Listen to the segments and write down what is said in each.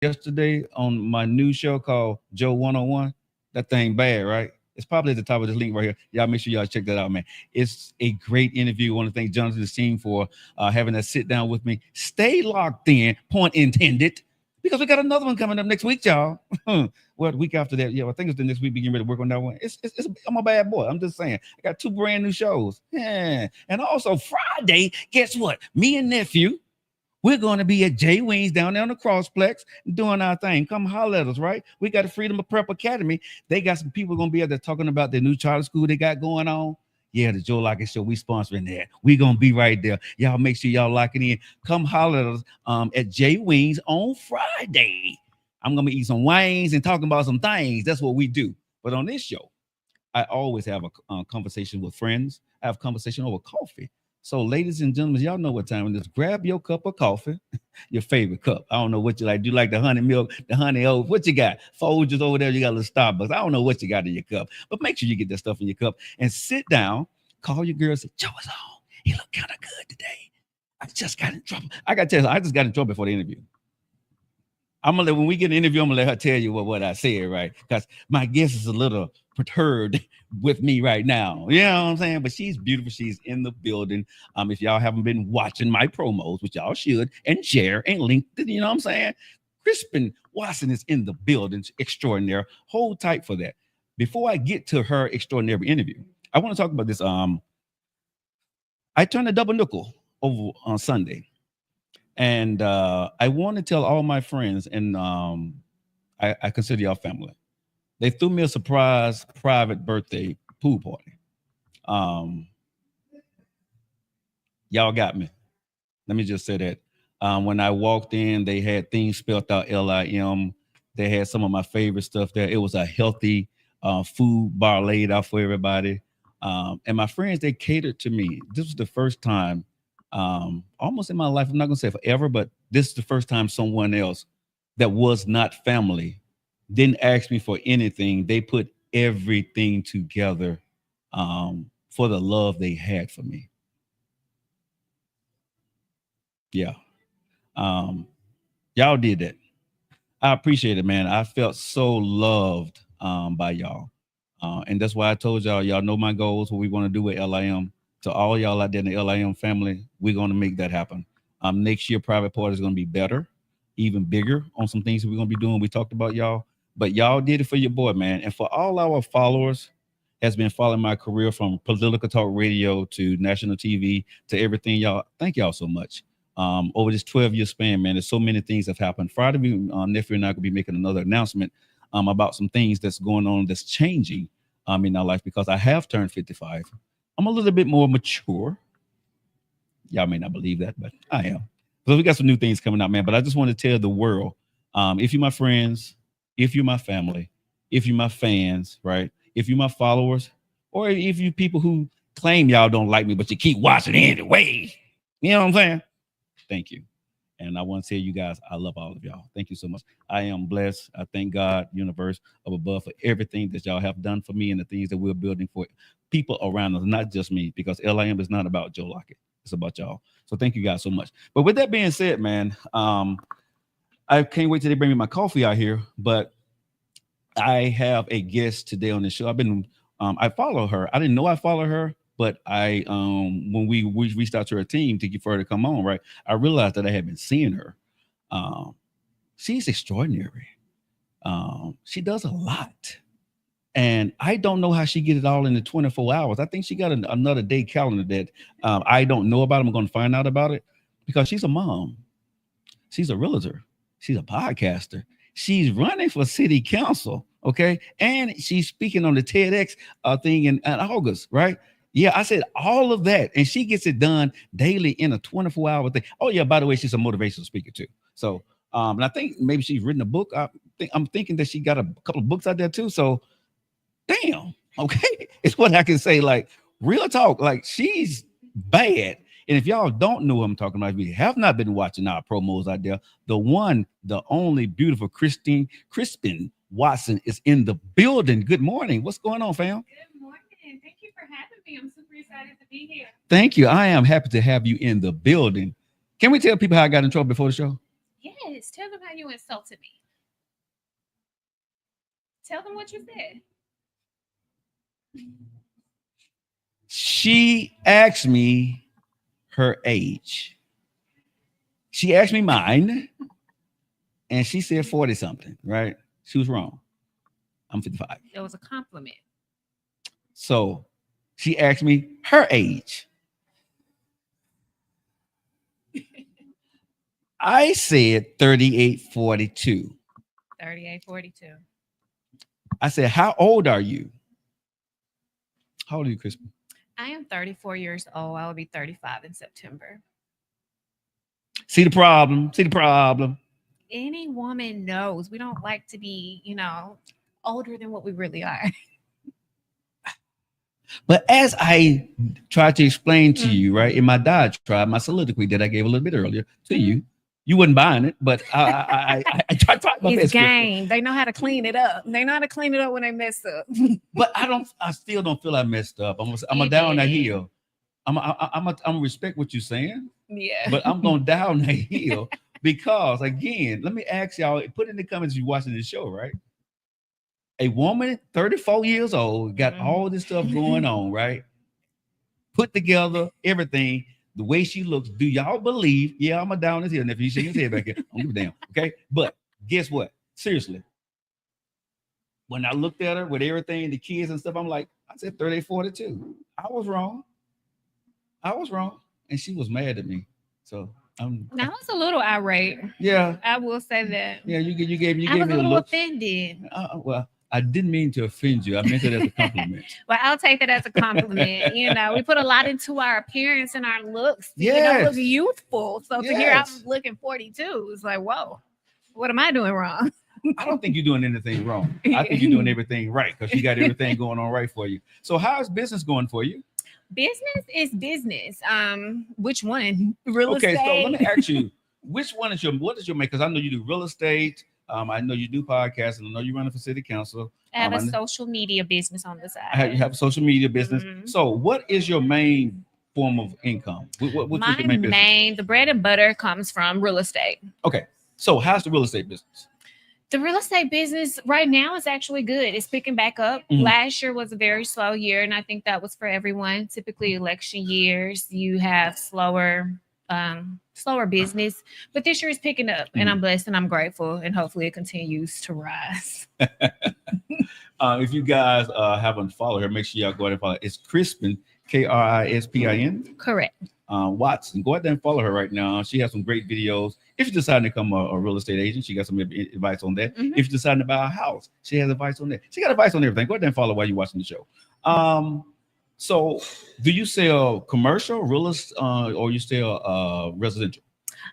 yesterday on my new show called Joe 101. That thing bad, right? It's probably at the top of this link right here. Y'all make sure y'all check that out, man. It's a great interview. I want to thank Jonathan the team for having that sit down with me. Stay locked in, point intended, because we got another one coming up next week, y'all. Well, the week after that, yeah, I think it's the next week. We getting ready to work on that one. I'm a bad boy. I'm just saying. I got two brand new shows. Yeah, and also Friday. Guess what? Me and nephew. We're going to be at J Wings down there on the Crossplex doing our thing. Come holler at us, right? We got the Freedom of Prep Academy. They got some people going to be out there talking about their new charter school they got going on. Yeah, the Joe Lockett Show. We sponsoring that. We going to be right there. Y'all make sure y'all lock it in. Come holler at us at J Wings on Friday. I'm going to eat some wings and talking about some things. That's what we do. But on this show, I always have a conversation with friends. I have conversation over coffee. So, ladies and gentlemen, y'all know what time it is. Grab your cup of coffee, your favorite cup. I don't know what you like. Do you like the honey milk, the honey oat? What you got? Folgers over there. You got a little Starbucks. I don't know what you got in your cup, but make sure you get that stuff in your cup and sit down. Call your girl. Say, Joe is on. He look kind of good today. I just got in trouble. I got to tell you, I just got in trouble before the interview. I'm gonna let when we get an interview, I'm gonna let her tell you what I said, right? Because my guest is a little perturbed with me right now. You know what I'm saying? But she's beautiful. She's in the building. If y'all haven't been watching my promos, which y'all should, and share and link, you know what I'm saying? Crispin Watson is in the building, extraordinary. Hold tight for that. Before I get to her extraordinary interview, I want to talk about this. I turned a double nickel over on Sunday. And I want to tell all my friends, and I consider y'all family. They threw me a surprise private birthday pool party. Um, y'all got me. Let me just say that. When I walked in, they had things spelled out LIM. They had some of my favorite stuff there. It was a healthy food bar laid out for everybody. And my friends, they catered to me. This was the first time, almost in my life, I'm not going to say forever, but this is the first time someone else that was not family didn't ask me for anything. They put everything together for the love they had for me. Yeah. Um, y'all did that. I appreciate it, man. I felt so loved by y'all. And that's why I told y'all know my goals, what we want to do with LIM. To all y'all out there in the LIM family, we're going to make that happen. Next year, private party is going to be better, even bigger on some things that we're going to be doing. We talked about y'all, but y'all did it for your boy, man. And for all our followers, has been following my career from political talk radio to national TV to everything, y'all. Thank y'all so much. Over this 12-year span, man, there's so many things have happened. Friday, nephew and I could be making another announcement about some things that's going on that's changing in our life because I have turned 55. I'm a little bit more mature. Y'all may not believe that, but I am. So we got some new things coming out, man. But I just want to tell the world, if you're my friends, if you're my family, if you're my fans, right? If you're my followers, or if you people who claim y'all don't like me, but you keep watching anyway, you know what I'm saying? Thank you. And I want to tell you guys, I love all of y'all. Thank you so much. I am blessed. I thank God, universe of above, for everything that y'all have done for me and the things that we're building for people around us, not just me, because LIM is not about Joe Lockett. It's about y'all. So thank you guys so much. But with that being said, man, I can't wait till they bring me my coffee out here. But I have a guest today on the show. I follow her. I didn't know I follow her, but I when we reached out to her team to get her to come on, right, I realized that I had been seeing her. Um, she's extraordinary. She does a lot. And I don't know how she get it all in the 24 hours. I think she got another day calendar that I don't know about. I'm going to find out about it because she's a mom. She's a realtor. She's a podcaster. She's running for city council. Okay. And she's speaking on the Tedx thing in August, right? Yeah, I said all of that. And she gets it done daily in a 24-hour thing. Oh, yeah, by the way, she's a motivational speaker too. So, and I think maybe she's written a book. I'm thinking that she got a couple of books out there too. So, damn, okay. It's what I can say. Like, real talk. Like, she's bad. And if y'all don't know what I'm talking about, if you have not been watching our promos out there, the one, the only beautiful Crispin Watson is in the building. Good morning. What's going on, fam? Good morning. Thank you for having me. I'm super excited to be here. Thank you. I am happy to have you in the building. Can we tell people how I got in trouble before the show? Yes. Yes, tell them how you insulted me. Tell them what you said. She asked me her age. She asked me mine, and she said 40 something, right? She was wrong. I'm 55. It was a compliment. So she asked me her age. I said 3842. 3842. I said, how old are you? How old are you, Krispin? I am 34 years old. I will be 35 in September. See the problem. See the problem. Any woman knows we don't like to be, older than what we really are. But as I tried to explain to you, right, in my diatribe, my soliloquy that I gave a little bit earlier to you, you wasn't buying it, but I tried my It's best. game. They know how to clean it up. They know how to clean it up when they mess up. But I still don't feel I messed up. I'm You down that did. hill. I'm respect what you're saying, Yeah. but I'm going down that hill because, again, let me ask y'all, put in the comments if you're watching this show, right? A woman, 34 years old, got all this stuff going on, right? Put together everything, the way she looks. Do y'all believe? Yeah, I'm a down this hill. And if you shake his head back here, I don't give a damn. Okay. But guess what? Seriously. When I looked at her with everything, the kids and stuff, I'm like, I said 38, 42. I was wrong. And she was mad at me. So I was a little irate. Yeah. I will say that. Yeah, you gave me I was a a little look. offended. Well, I didn't mean to offend you. I meant it as a compliment. Well, I'll take that as a compliment. We put a lot into our appearance and our looks. Yes. We don't look youthful. So to hear I'm Yes. looking 42, it's like, whoa, what am I doing wrong? I don't think you're doing anything wrong. I think you're doing everything right because you got everything going on right for you. So how's business going for you? Business is business. Which one? Real Okay, estate. so let me ask you, what is your make? Because I know you do real estate. I know you do podcasts, and I know you're running for city council. I have a social media business on the side. You have a social media business. Mhm. So what is your main form of income? What's your main business? The bread and butter comes from real estate. Okay, so how's the real estate business? The real estate business right now is actually good. It's picking back up. Mhm. Last year was a very slow year, and I think that was for everyone. Typically, election years, you have slower business, but this year is picking up, and I'm blessed and I'm grateful, and hopefully it continues to rise. If you guys haven't followed her, make sure y'all go ahead and follow. It's Krispin, Krispin. Correct. Watson. Go ahead and follow her right now. She has some great videos. If you decide to become a real estate agent, she got some advice on that. Mhm. If you decide to buy a house, she has advice on that. She got advice on everything. Go ahead and follow while you're watching the show. So do you sell commercial, real estate, or you sell residential?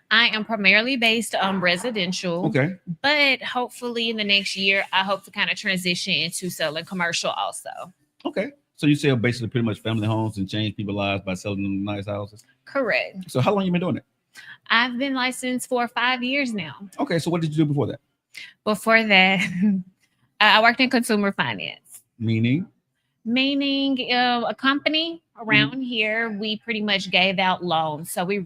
I am primarily based on residential. Okay. But hopefully in the next year, I hope to kind of transition into selling commercial also. Okay. So you sell basically pretty much family homes and change people's lives by selling them nice houses? Correct. So how long you been doing it? I've been licensed for 5 years now. Okay. So what did you do before that? Before that, I worked in consumer finance. Meaning A company around here, we pretty much gave out loans. So we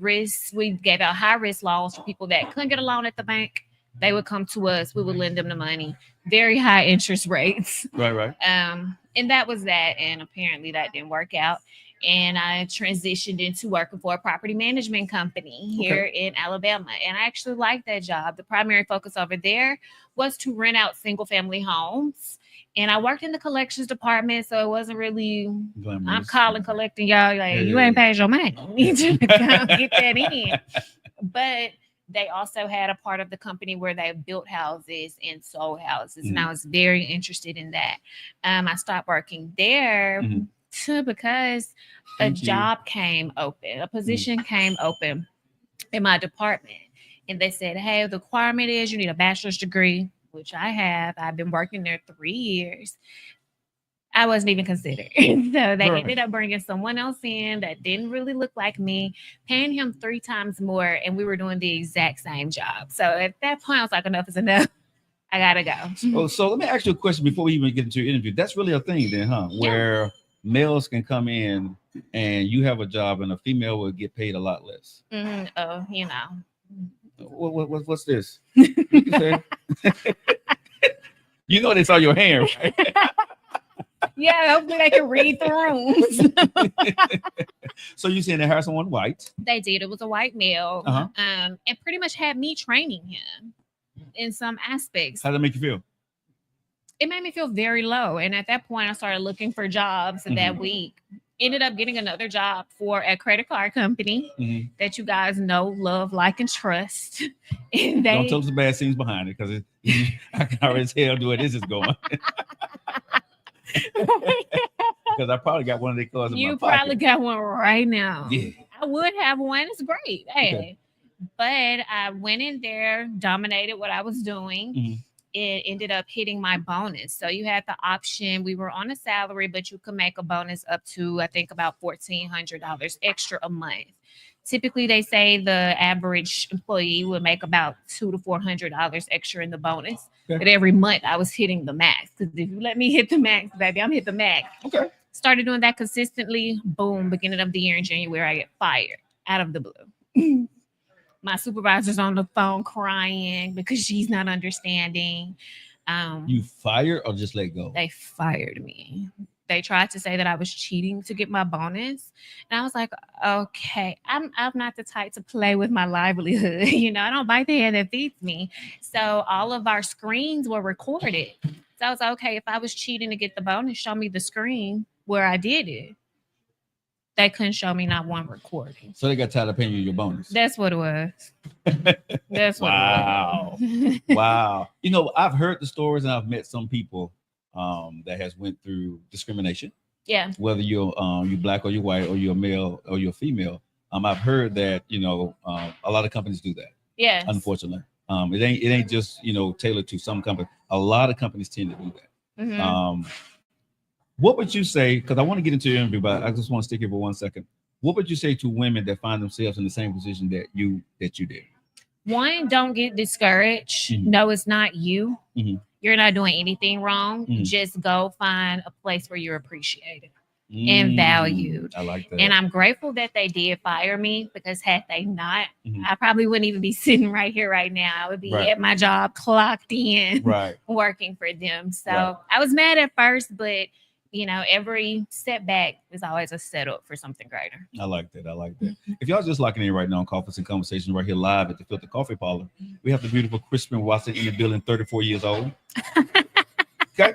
gave out high risk loans for people that couldn't get a loan at the bank. They would come to us. We would lend them the money. Very high interest rates. Right. And that was that. And apparently that didn't work out. And I transitioned into working for a property management company here in Alabama. And I actually liked that job. The primary focus over there was to rent out single family homes. And I worked in the collections department, so it wasn't really glamorous. I'm calling, collecting y'all. Like, you ain't paid your money. You need to come get that in. But they also had a part of the company where they built houses and sold houses. And I was very interested in that. I stopped working there because a job came open, a position came open in my department. And they said, hey, the requirement is you need a bachelor's degree, which I have. I've been working there 3 years. I wasn't even considered. So they ended up bringing someone else in that didn't really look like me, paying him 3 times more, and we were doing the exact same job. So at that point, I was like, enough is enough. I gotta go. So let me ask you a question before we even get into your interview. That's really a thing then, huh? Yeah. Where males can come in and you have a job and a female will get paid a lot less. What's this? You can say, you know they saw your hand, right? Yeah, hopefully they can read the rooms. So you saying they hired someone white? They did. It was a white male, Uh-huh. and pretty much had me training him in some aspects. How does that make you feel? It made me feel very low. And at that point, I started looking for jobs that week. Ended up getting another job for a credit card company that you guys know, love, like, and trust. And Don't tell us the bad scenes behind it, because I can already tell where this is going. Because I probably got one of their cards in my pocket. You probably got one right now. Yeah. I would have one. It's great. Hey. Okay. But I went in there, dominated what I was doing. It ended up hitting my bonus. So you had the option. We were on a salary, but you could make a bonus up to, I think, about $1,400 extra a month. Typically, they say the average employee would make about $200 to $400 extra in the bonus. Okay. But every month I was hitting the max. Because if you let me hit the max, baby, I'm hit the max. Okay. Started doing that consistently. Boom, beginning of the year in January, I get fired out of the blue. My supervisor's on the phone crying because she's not understanding. You fired or just let go? They fired me. They tried to say that I was cheating to get my bonus. And I was like, okay, I'm not the type to play with my livelihood. I don't bite the hand that feeds me. So all of our screens were recorded. So I was like, okay, if I was cheating to get the bonus, show me the screen where I did it. They couldn't show me not one recording. So they got tired of paying you your bonus. That's what it was. That's what it was. Wow. I've heard the stories, and I've met some people that has went through discrimination. Yeah. Whether you're black or you're white or you're male or you're female. I've heard that, a lot of companies do that. Yeah. Unfortunately. It ain't just, tailored to some companies. A lot of companies tend to do that. What would you say, because I want to get into your interview, but I just want to stick here for 1 second. What would you say to women that find themselves in the same position that you did? One, don't get discouraged. No, it's not you. You're not doing anything wrong. Just go find a place where you're appreciated and valued. I like that. And I'm grateful that they did fire me, because had they not, I probably wouldn't even be sitting right here right now. I would be at my job, clocked in, working for them. So I was mad at first, but every setback is always a setup for something greater. I like that. If y'all just locking in right now on Coffees and Conversations right here live at the Filter Coffee Parlor, we have the beautiful Krispin Watson in the building, 34 years old. Okay.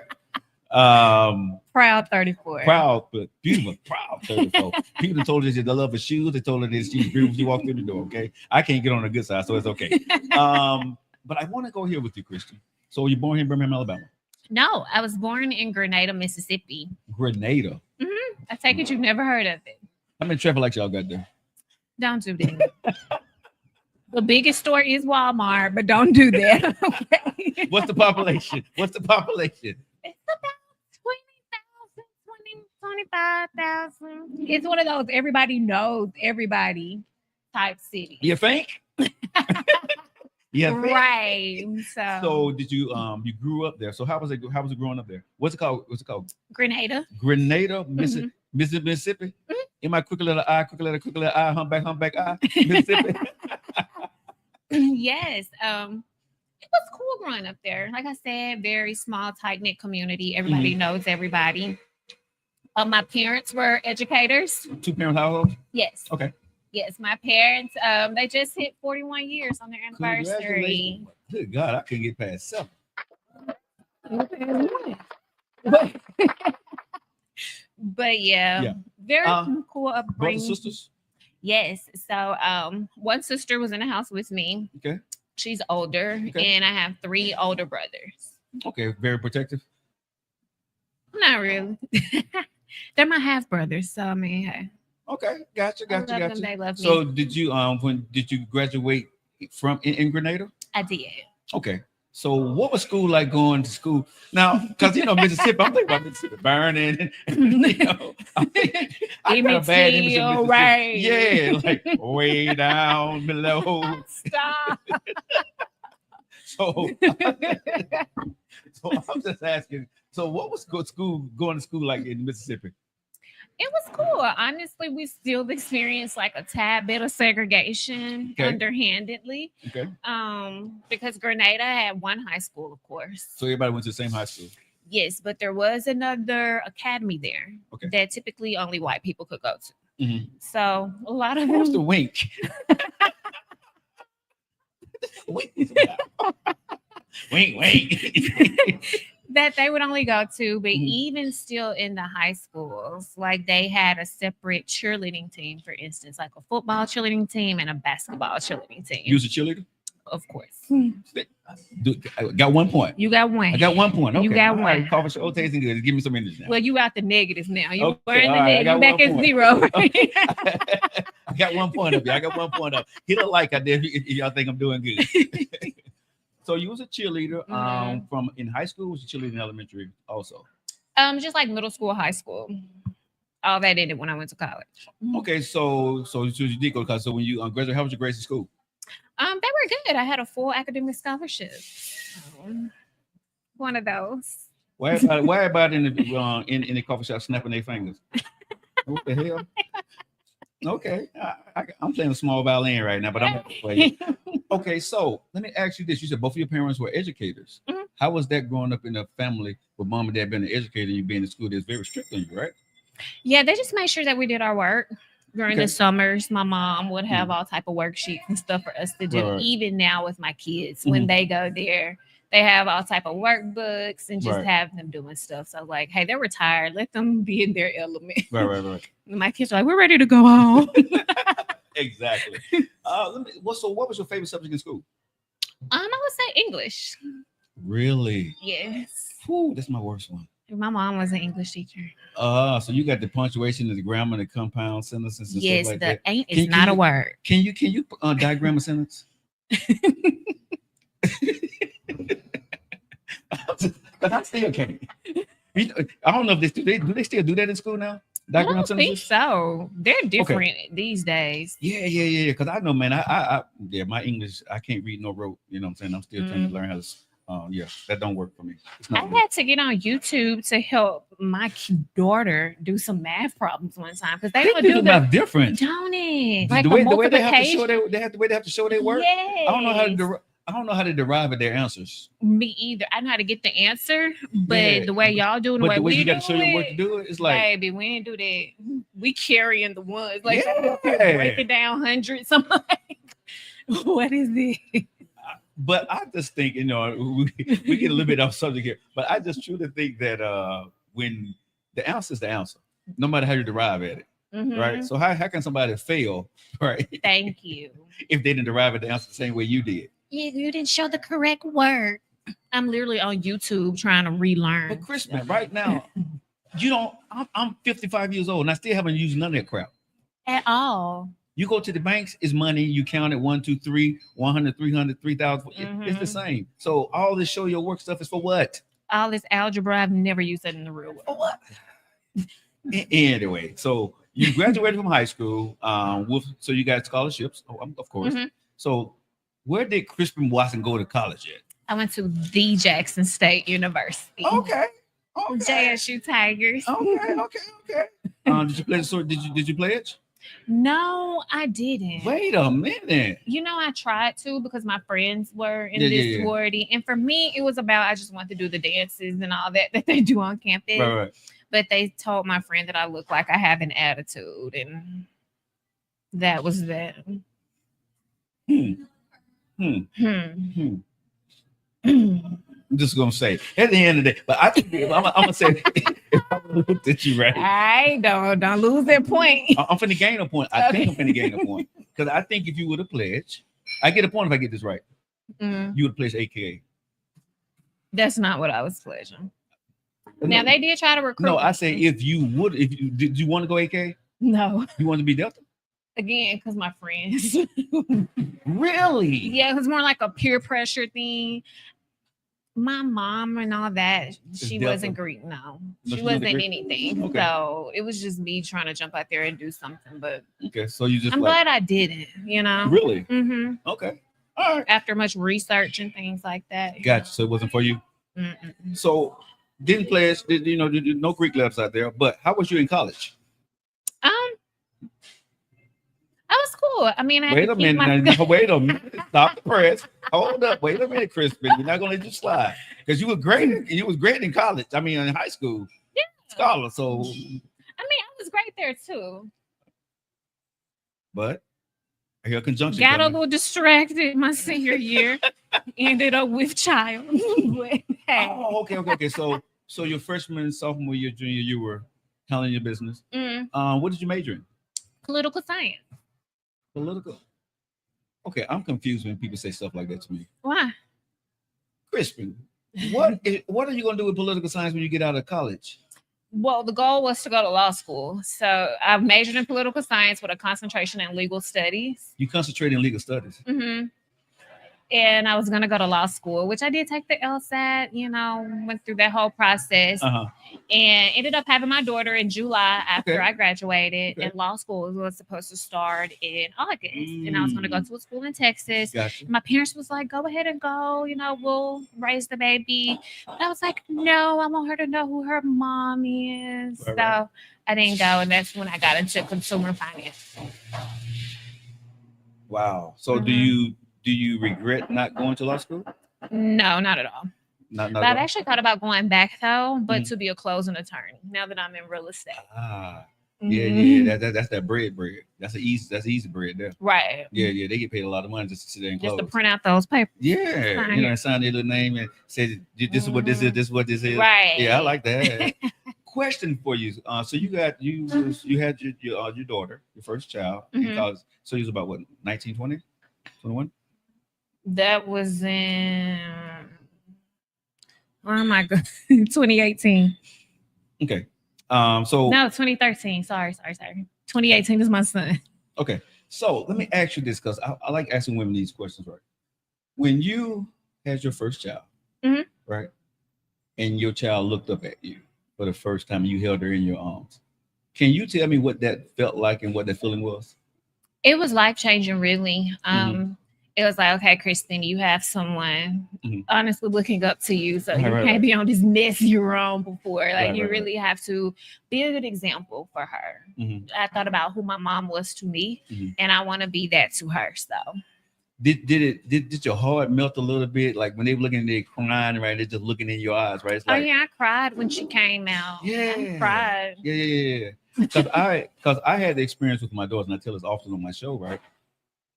Proud 34. Proud, but beautiful. Proud 34. People told her that they love her shoes. They told her that she's beautiful when she walked through the door. Okay. I can't get on the good side, so it's okay. But I want to go here with you, Christian. So you're born here in Birmingham, Alabama? No, I was born in Grenada, Mississippi. Grenada? I take it you've never heard of it. How many traffic lights y'all got there? Don't do that. The biggest store is Walmart, but don't do that. Okay. What's the population? It's about 20,000, 25,000. It's one of those everybody knows everybody type city. You think? Yeah, right. So did you you grew up there? So how was it growing up there? What's it called? Grenada, Mississippi. Am I quick letter I, humpback I, Mississippi? Yes. It was cool growing up there. Like I said, very small, tight-knit community. Everybody knows everybody. My parents were educators. Two-parent household? Yes. Okay. Yes, my parents, they just hit 41 years on their anniversary. Good God, I couldn't get past 7. But yeah, very cool upbringing. Brothers, sisters? Yes. So one sister was in the house with me. Okay. She's older, and I have 3 older brothers. Okay, very protective? Not really. They're my half brothers, so I mean, hey. Okay, gotcha. They love me. So did you did you graduate from in Grenada? I did. Okay. So what was school like going to school? Now, because Mississippi, I'm thinking about Mississippi burning. I got a bad image of Mississippi. Right. Yeah, like way down below. Stop. So I'm just asking. So what was going to school like in Mississippi? It was cool. Honestly, we still experienced like a tad bit of segregation underhandedly. Okay. Because Grenada had one high school, of course. So everybody went to the same high school. Yes, but there was another academy there that typically only white people could go to. Mm-hmm. So a lot of What's them. the wink? Wink, wink. That they would only go to, but even still in the high schools, like they had a separate cheerleading team, for instance, like a football cheerleading team and a basketball cheerleading team. You was a cheerleader? Of course. I got 1 point. You got one. I got 1 point. Okay. You got one. Right. Coffee show tasting good. Give me some energy now. Well, you out the negatives now. You were Okay, in the all right, I negative. got Back 1 at point. 0. I got 1 point up. I got 1 point up. Hit a like out there if y'all think I'm doing good. So you was a cheerleader from in high school. Was you cheerleader in elementary also? Just like middle school, high school. All that ended when I went to college. Okay, so you did go to college. So when you graduated, how was your grades in school? They were good. I had a full academic scholarship. One of those. Why about in the coffee shop snapping their fingers? What the hell? Okay, I'm playing a small violin right now, but I'm not playing. Okay, so let me ask you this: you said both of your parents were educators. Mm-hmm. How was that growing up in a family with mom and dad being an educator and you being in school that's very strict on you, right? Yeah, they just made sure that we did our work during the summers. My mom would have all type of worksheets and stuff for us to do. Right. Even now with my kids, when they go there, they have all type of workbooks and just have them doing stuff. So like, hey, they're retired. Let them be in their element. Right. My kids are like, we're ready to go home. Exactly. So what was your favorite subject in school? I would say English. Really? Yes. Whew, that's my worst one. My mom was an English teacher. So you got the punctuation and the grammar and the compound sentences and stuff like that. Yes, the ain't is not a word. Can you diagram a sentence? Because I still can't. I don't know if do they still do that in school now? I don't think so. They're different these days. Yeah. Because I know, man. My English, I can't read no wrote. You know what I'm saying? I'm still trying to learn how to. That don't work for me. I had to get on YouTube to help my daughter do some math problems one time because they don't do math different, don't it? Like the way they have to show their work. Yes. I don't know how to derive at their answers. Me either. I know how to get the answer, but the way y'all do it, the way we you got to show your work to do it, it's like, baby, we ain't do that. We carrying the ones like break it down hundreds. I'm like, what is it? But I just think, we get a little bit off subject here, but I just truly think that when the answer is the answer, no matter how you derive at it, right? So how can somebody fail, right? Thank you. If they didn't derive at the answer the same way you did. Yeah, you didn't show the correct word. I'm literally on YouTube trying to relearn. But Krispin, right now, I'm 55 years old and I still haven't used none of that crap. At all. You go to the banks, it's money. You count it 1, 2, 3, 100, 300, 3,000. It's the same. So all this show your work stuff is for what? All this algebra, I've never used that in the real world. For what? Anyway, so you graduated from high school. So you got scholarships, of course. So where did Krispin Watson go to college at? I went to the Jackson State University. Okay. JSU Tigers. Okay. Did you play? So did you pledge? No, I didn't. Wait a minute. I tried to because my friends were in this sorority. And for me, it was about I just wanted to do the dances and all that they do on campus. Right. But they told my friend that I look like I have an attitude. And that was that. I'm just gonna say at the end of the day, but I think I'm gonna say if I looked at you right. I don't lose that point. I'm finna gain a point. I think I'm finna gain a point because I think if you would have pledged, I get a point if I get this right. You would have pledged AKA. That's not what I was pledging. Now they did try to recruit. No, I say if you did you want to go AK? No. You want to be Delta? Again, because my friends. Really? Yeah, it was more like a peer pressure thing. My mom and all that, she wasn't Greek. No, she wasn't anything. Okay. So it was just me trying to jump out there and do something. But okay, so you just I'm glad I didn't, Really? Okay. All right. After much research and things like that. Gotcha. So it wasn't for you. So didn't pledge, no Greek labs out there. But how was you in college? cool. I mean, I had Wait to a keep minute. my Now, wait a minute. Stop the press. Hold up. Wait a minute, Krispin. We're not gonna let you slide because you were great. You was great in college. I mean, in high school, scholar. So, I mean, I was great there too. but I hear a conjunction Got a coming. little distracted my senior year. Ended up with child. But, hey. Oh, okay. So your freshman, sophomore year, junior, you were handling your business. Mm, What did you major in? political science. Political. Okay, I'm confused when people say stuff like that to me. Why? Crispin, what are you gonna do with political science when you get out of college? Well, the goal was to go to law school. So I majored in political science with a concentration in legal studies. You concentrate in legal studies. Hmm. And I was going to go to law school, which I did take the LSAT, went through that whole process Uh-huh. and ended up having my daughter in July after Okay. I graduated. Okay. And law school was supposed to start in August. And I was going to go to a school in Texas. Gotcha. My parents was like, go ahead and go, we'll raise the baby. But I was like, no, I want her to know who her mom is. Right, so right. I didn't go. And that's when I got into consumer finance. Wow. So Mhm. do you regret not going to law school? No, not at all. Not But at I've all? actually thought about going back though, but Mhm. to be a closing attorney now that I'm in real estate. Ah. Mhm. Yeah. That's that bread. That's easy bread there. Right. Yeah. They get paid a lot of money just to sit there and Just to close. print out those papers. Yeah, Right. and sign their little name and say this is what this is. This is what this is. Right. Yeah, I like that. Question for you. So you had your daughter, your first child in Mhm. college. So you was about what 19, 20, 21? That was in oh my god, 2018. Okay. So No, 2013. Sorry. 2018 is my son. okay. So let me ask you this because I like asking women these questions, right? When you had your first child, Mhm. right, and your child looked up at you for the first time, you held her in your arms. Can you tell me what that felt like and what that feeling was? It was life changing, really. Mhm. It was like, okay, Kristen, you have someone Mhm. honestly looking up to you, so Right, you right, can't right. be on this mess you were on before. Like, Right, you right, right. really have to be a good example for her. Mhm. I thought about who my mom was to me, Mhm. and I want to be that to her. So, Did your heart melt a little bit like when they were looking at you crying, right? They're just looking in your eyes, right? It's oh like yeah, I cried when she came out. I yeah, cried. yeah. Because I had the experience with my daughter, and I tell this often on my show, right?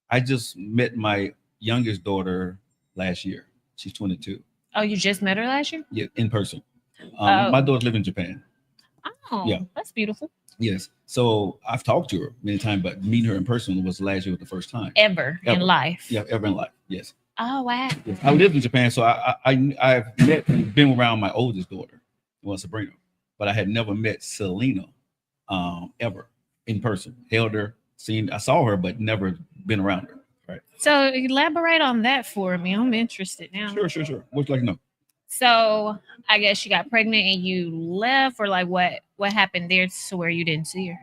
I just met my youngest daughter last year. She's 22. Oh, you just met her last year? Yeah, in person. Oh, My daughters live in Japan. oh, Yeah. that's beautiful. Yes. So I've talked to her many times, but meeting her in person was last year was the first time. Ever in Ever. life. Yeah, ever in life. Yes. Oh wow. Yes. I lived in Japan, so I've met and been around my oldest daughter, well, Sabrina, but I had never met Selena ever in person. Held her, I saw her, but never been around her. Right. So elaborate on that for me. I'm interested now. Sure. What'd you like to know? So I guess she got pregnant and you left, or like what happened there to where you didn't see her?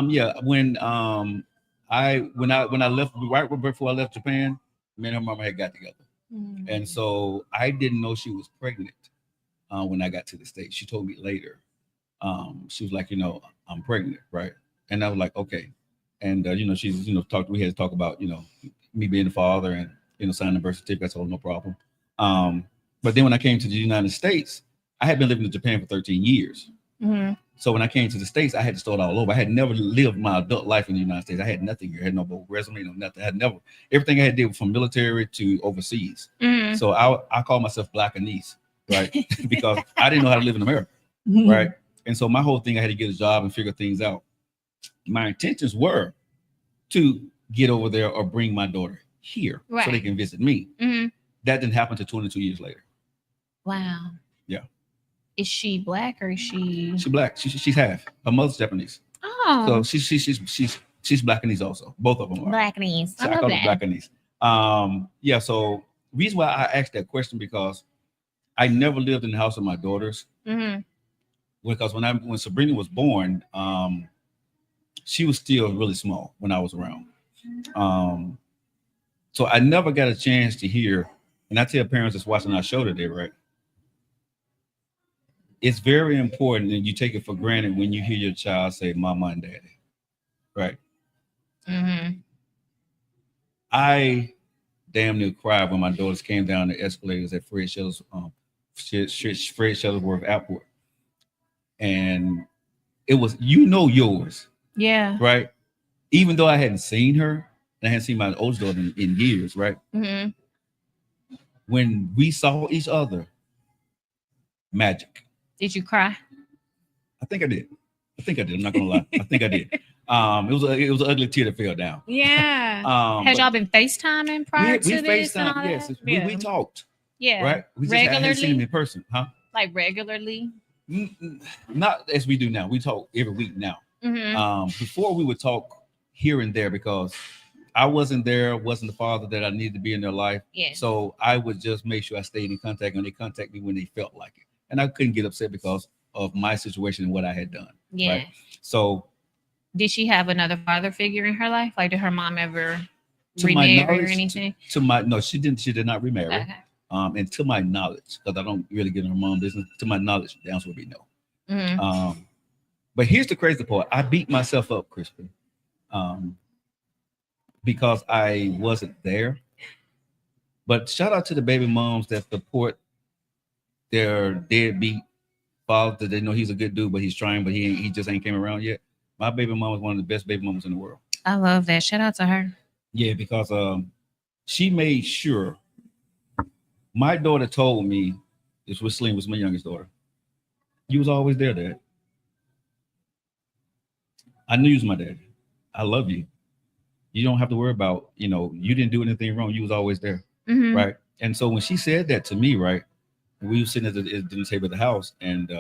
Yeah, when I left right before I left Japan, me and her mama had got together. And so I didn't know she was pregnant when I got to the States. She told me later. She was like, I'm pregnant, right? And I was like, okay. And she's we had to talk about me being the father and signing the birth certificate. That's all, no problem. But then when I came to the United States, I had been living in Japan for 13 years. Mhm. So when I came to the States, I had to start all over. I had never lived my adult life in the United States. I had nothing here. I had no resume, no nothing. I had never, everything I had did from military to overseas. Mhm. So I call myself Black Anise, right? Because I didn't know how to live in America, right? And so my whole thing, I had to get a job and figure things out. My intentions were to get over there or bring my daughter here so they Right. can visit me. Mhm. That didn't happen until 22 years later. Wow. Yeah. Is she black or is she? She's Black. She's half. Her mother's Japanese. Oh, So she's Blackanese also. Both of them are. Blackanese. So I I love call it that. Blackanese. Yeah. So reason why I asked that question because I never lived in the house of my daughters Mhm. because when Sabrina was born, she was still really small when I was around. Um, so I never got a chance to hear. And I tell parents that's watching our show today, right? It's very important, and you take it for granted when you hear your child say "mama" and "daddy," right? Mhm. I damn near cried when my daughters came down the escalators at Fred Shuttlesworth Airport, and it was yours, Yeah. right? Even though I hadn't seen her, and I hadn't seen my oldest daughter in years, right? Mm-hmm. When we saw each other, magic. Did you cry? I think I did. I think I did. I'm not gonna lie. I think I did. It was an ugly tear that fell down. Yeah. Had But y'all been FaceTiming prior to we this? And all FaceTime, that? yes. Yeah. We talked, Yeah. right? We just hadn't seen him Regularly? in person, huh? Like regularly? Not as we do now. We talk every week now. Mm-hmm. Before we would talk here and there because I wasn't there, wasn't the father that I needed to be in their life. Yeah. So I would just make sure I stayed in contact, and they contact me when they felt like it. And I couldn't get upset because of my situation and what I had done. Yeah. Right? So Did she have another father figure in her life? Like, did her mom ever to my remarry or knowledge, anything? no, she did not remarry. Okay. And to my knowledge, because I don't really get in her mom business, to my knowledge, the answer would be no. Mm-hmm. But here's the crazy part. I beat myself up, Krispin, because I wasn't there. But shout out to the baby moms that support their deadbeat father that they know he's a good dude, but he's trying, but he just ain't came around yet. My baby mom is one of the best baby moms in the world. I love that. Shout out to her. Yeah, because she made sure. My daughter told me, this was Slim, was my youngest daughter. You was always there, Dad. I knew you was my dad. I love you. You don't have to worry about, you didn't do anything wrong. You was always there, Mm-hmm. right? And so when she said that to me, right, we were sitting at the dinner table at the house, and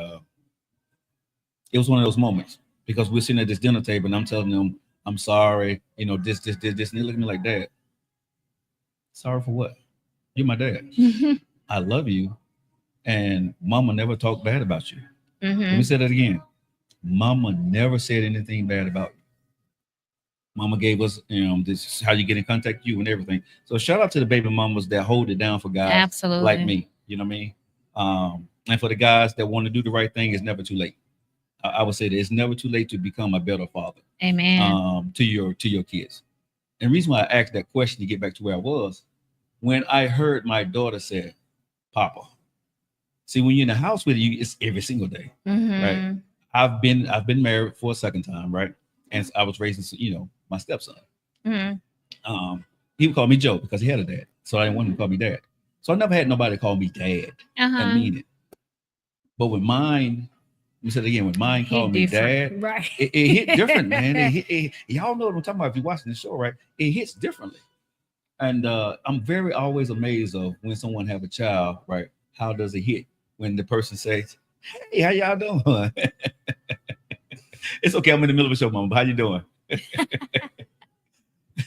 it was one of those moments because we're sitting at this dinner table, and I'm telling them, I'm sorry, this, and they look at me like, Dad, sorry for what? You're my dad. I love you, and Mama never talked bad about you. Mm-hmm. Let me say that again. Mama never said anything bad about you. Mama gave us, this is how you get in contact with you and everything. So shout out to the baby mamas that hold it down for guys Absolutely. like me. You know what I mean? And for the guys that want to do the right thing, it's never too late. I would say that it's never too late to become a better father. Amen. To your kids. And the reason why I asked that question to get back to where I was, when I heard my daughter say, Papa. See, when you're in the house with you, it's every single day, Mm-hmm. right? I've been married for a second time, right? And I was raising, my stepson. Mm-hmm. He would call me Joe because he had a dad, so I didn't want him to call me Dad. So I never had nobody call me Dad and mean it. But with mine, you said again, when mine called me Dad, right? It hit different, man. Y'all know what I'm talking about if you're watching the show, right? It hits differently. And I'm very always amazed of when someone have a child, right? How does it hit when the person says, "Hey, how y'all doing?" It's okay. I'm in the middle of a show, Mama. But how you doing?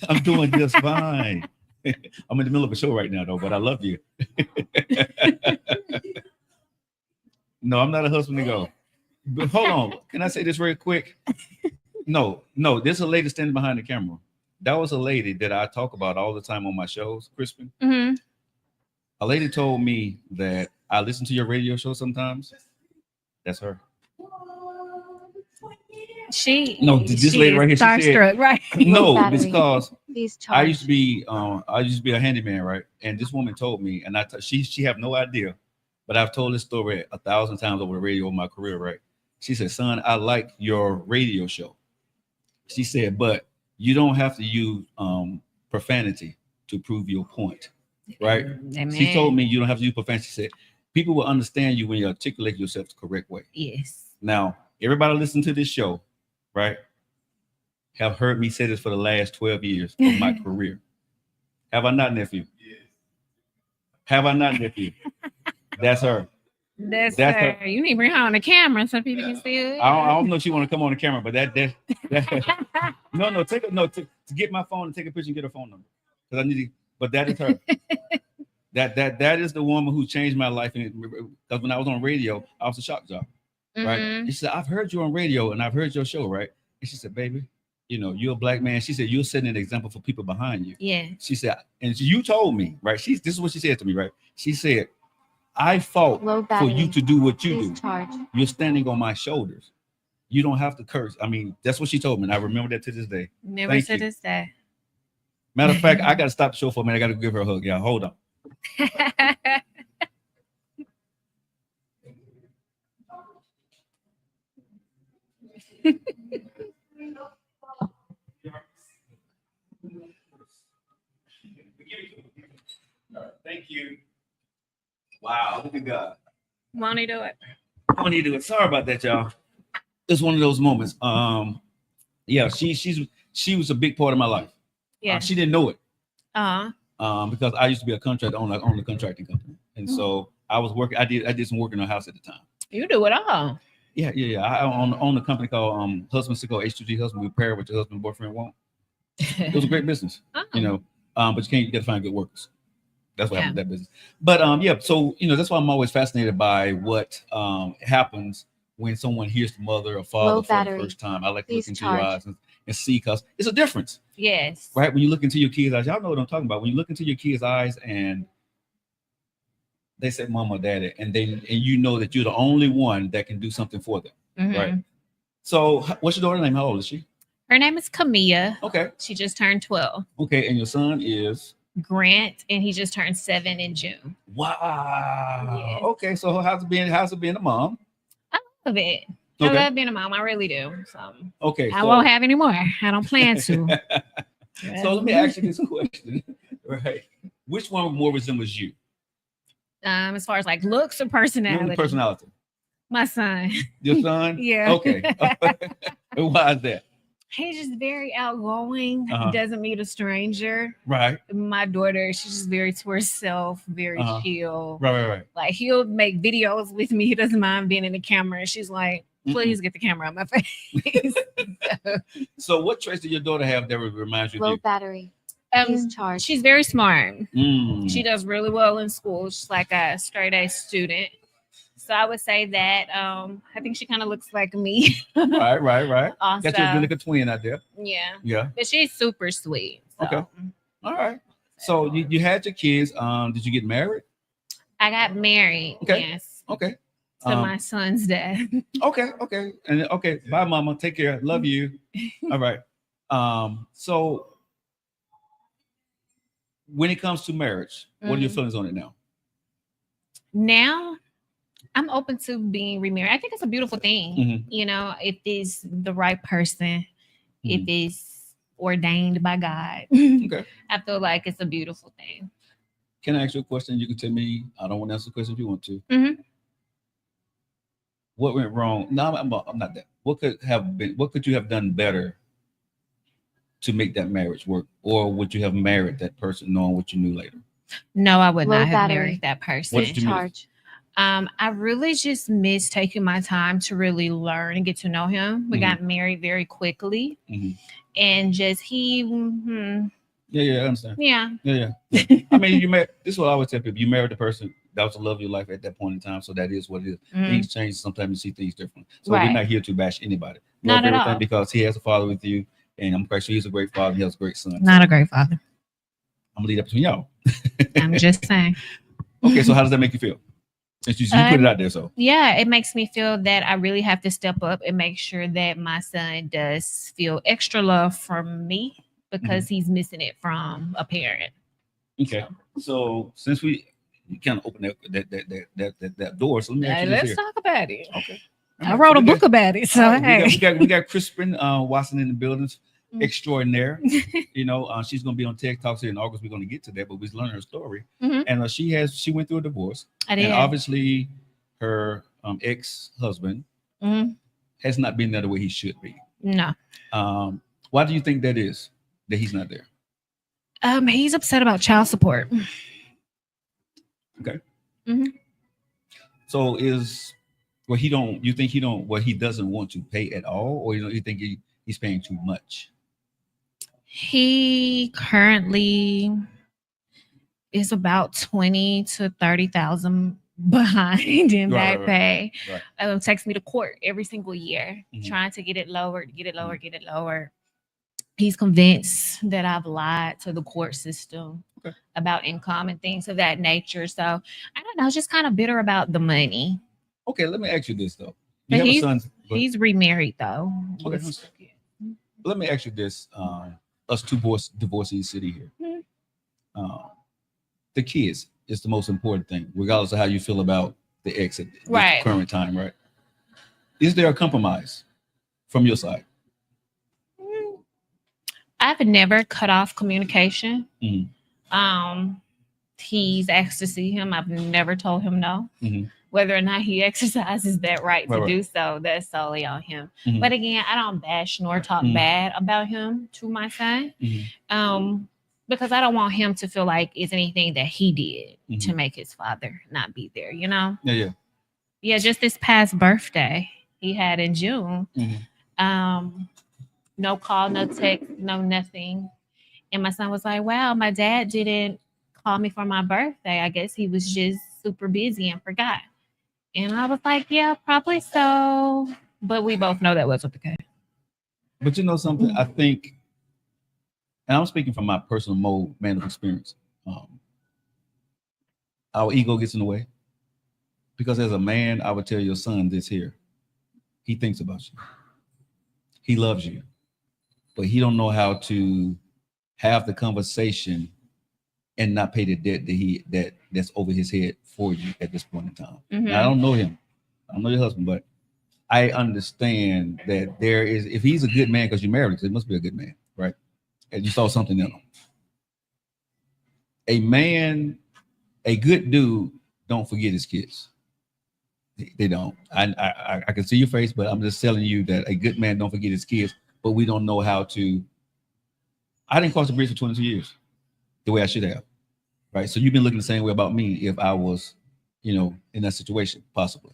I'm doing just fine. I'm in the middle of a show right now, though. But I love you. No, I'm not a husband to go. But hold on. Can I say this real quick? No. There's a lady standing behind the camera. That was a lady that I talk about all the time on my shows, Krispin. Mm-hmm. A lady told me that I listen to your radio show sometimes. That's her. This lady right here. She said, right? No, because I used to be a handyman, right? And this woman told me, and she have no idea, but I've told this story 1,000 times over the radio in my career, right? She said, "Son, I like your radio show." She said, "But you don't have to use profanity to prove your point, right?" Amen. She told me you don't have to use profanity. She said, "People will understand you when you articulate yourself the correct way." Yes. Now, everybody listen to this show, right? Have heard me say this for the last 12 years of my career. Have I not, nephew? Yes. Have I not, nephew? That's her. That's her. You need to bring her on the camera so people can see it. I don't know if she want to come on the camera, but that to get my phone and take a picture and get her phone number. Because I need to, but that is her. that is the woman who changed my life. Because when I was on radio, I was a shock job. Right. And she said, "I've heard you on radio and I've heard your show, right?" And she said, "Baby, you're a black man." She said, "You're setting an example for people behind you." Yeah. She said, and you told me, right? This is what she said to me, right? She said, "I fought for you to do what you do. You're standing on my shoulders. You don't have to curse." I mean, that's what she told me. And I remember that to this day. Remember to this day. Matter of fact, I got to stop the show for a minute. I got to give her a hug. Yeah, hold on. Thank you. Wow, look at God. Won't he do it? I need to do it. Sorry about that, y'all. It's one of those moments. Yeah, she was a big part of my life. Yeah. She didn't know it. Uh-huh. Because I used to be a contractor on the contracting company, and so I was working. I did some work in her house at the time. You do it all. Yeah. I own a company called Husband Sickle H2G Husband. We pair what your husband boyfriend want. It was a great business, but you got to find good workers. That's what happened with that business. But yeah, so that's why I'm always fascinated by what happens when someone hears the mother or father for the first time. I like to look into your eyes and see, because it's a difference. Yes. Right? When you look into your kids' eyes, y'all know what I'm talking about. When you look into your kids' eyes and they say mama or daddy, and you know that you're the only one that can do something for them. Mm-hmm. Right? So what's your daughter's name? How old is she? Her name is Camilla. Okay. She just turned 12. Okay. And your son is? Grant, and he just turned 7 in June. Wow. Yes. Okay. So how's it being a mom? I love it. Okay. I love being a mom. I really do. So okay. I won't have any more. I don't plan to. So let me ask you this question. Right. Which one more resembles you? As far as like looks or personality? Personality. My son. Your son? Yeah. Okay. Why is that? He's just very outgoing. Doesn't meet a stranger. Right. My daughter, she's just very to herself, very chill. Right. Like he'll make videos with me. He doesn't mind being in the camera. And she's like, please get the camera on my face. So what traits do your daughter have that reminds you of you? Low battery. She's very smart. She does really well in school. She's like a straight A student. So I would say that I think she kind of looks like me. Right. Also, got your identical twin out there. Yeah. But she's super sweet. So. Okay. All right. So you had your kids. Did you get married? I got married. Okay. Yes. Okay. To my son's dad. Okay. And okay. Bye, mama. Take care. Love you. All right. So when it comes to marriage, what are your feelings on it now? Now, I'm open to being remarried. I think it's a beautiful thing. If it's the right person, if it's ordained by God. Okay. I feel like it's a beautiful thing. Can I ask you a question? You can tell me. I don't want to answer the question if you want to. What went wrong? No, I'm not that. What could you have done better to make that marriage work? Or would you have married that person knowing what you knew later? No, I would not have married that person. What did you miss? I really just miss taking my time to really learn and get to know him. We got married very quickly, and just he. Yeah, I understand. Yeah. I mean, this is what I always tell people: you married the person that was the love of your life at that point in time, so that is what it is. Things change. Sometimes you see things different. So we're not here to bash anybody. Not at all. Because he has a father with you, and I'm quite sure he's a great father. He has a great son. Not a great father. I'm gonna leave that between y'all. I'm just saying. Okay, so how does that make you feel? Since you put it out there, so yeah, it makes me feel that I really have to step up and make sure that my son does feel extra love from me because he's missing it from a parent. Okay, so since we kind of opened that door, so let me ask you this let's talk about it. Okay, I wrote a book about it, so hey. we got Krispin Watson in the buildings. Extraordinaire. She's going to be on Tedx Talks here in August. We're going to get to that, but we're learning her story. And she went through a divorce. I did. And obviously her ex-husband has not been there the way he should be. No. Why do you think that is, that he's not there? He's upset about child support. Okay. So he doesn't want to pay at all, or you think he's paying too much? He currently is about 20 to 30,000 behind in back pay. Right. Takes me to court every single year, trying to get it lowered. He's convinced that I've lied to the court system about income and things of that nature. So I don't know, just kind of bitter about the money. Okay, let me ask you this though. He's remarried though. Okay. Let me ask you this. us two divorcees sitting here. Mhm. The kids is the most important thing, regardless of how you feel about the ex at this Right. current time, right? Is there a compromise from your side? Mm, I've never cut off communication. Mhm. Um, he's asked to see him. I've never told him no. Mhm. Whether or not he exercises that right to Right, do right. so, that's solely on him. Mhm. But again, I don't bash nor talk Mhm. bad about him to my son. Mhm. Because I don't want him to feel like it's anything that he did to Mhm. make his father not be there, you know? Yeah, yeah. Yeah, just this past birthday he had in June. Mhm. Um, no call, no text, no nothing. And my son was like, wow, my dad didn't call me for my birthday. I guess he was just super busy and forgot. And I was like, yeah, probably so. But we both know that wasn't the case. But you know something, I think, and I'm speaking from my personal man of experience. Um, our ego gets in the way because as a man, I would tell your son this here. He thinks about you. He loves you, but he don't know how to have the conversation and not pay the debt that's over his head for you at this point in time. Now, I Mhm. don't know him. I don't know your husband, but I understand that there is, if he's a good man because you married him, he must be a good man, right? And you saw something in him. A man, a good dude, don't forget his kids. They don't. I can see your face, but I'm just telling you that a good man don't forget his kids. But we don't know how to. I didn't cross the bridge for 22 years the way I should have, right? So you've been looking the same way about me if I was, in that situation, possibly.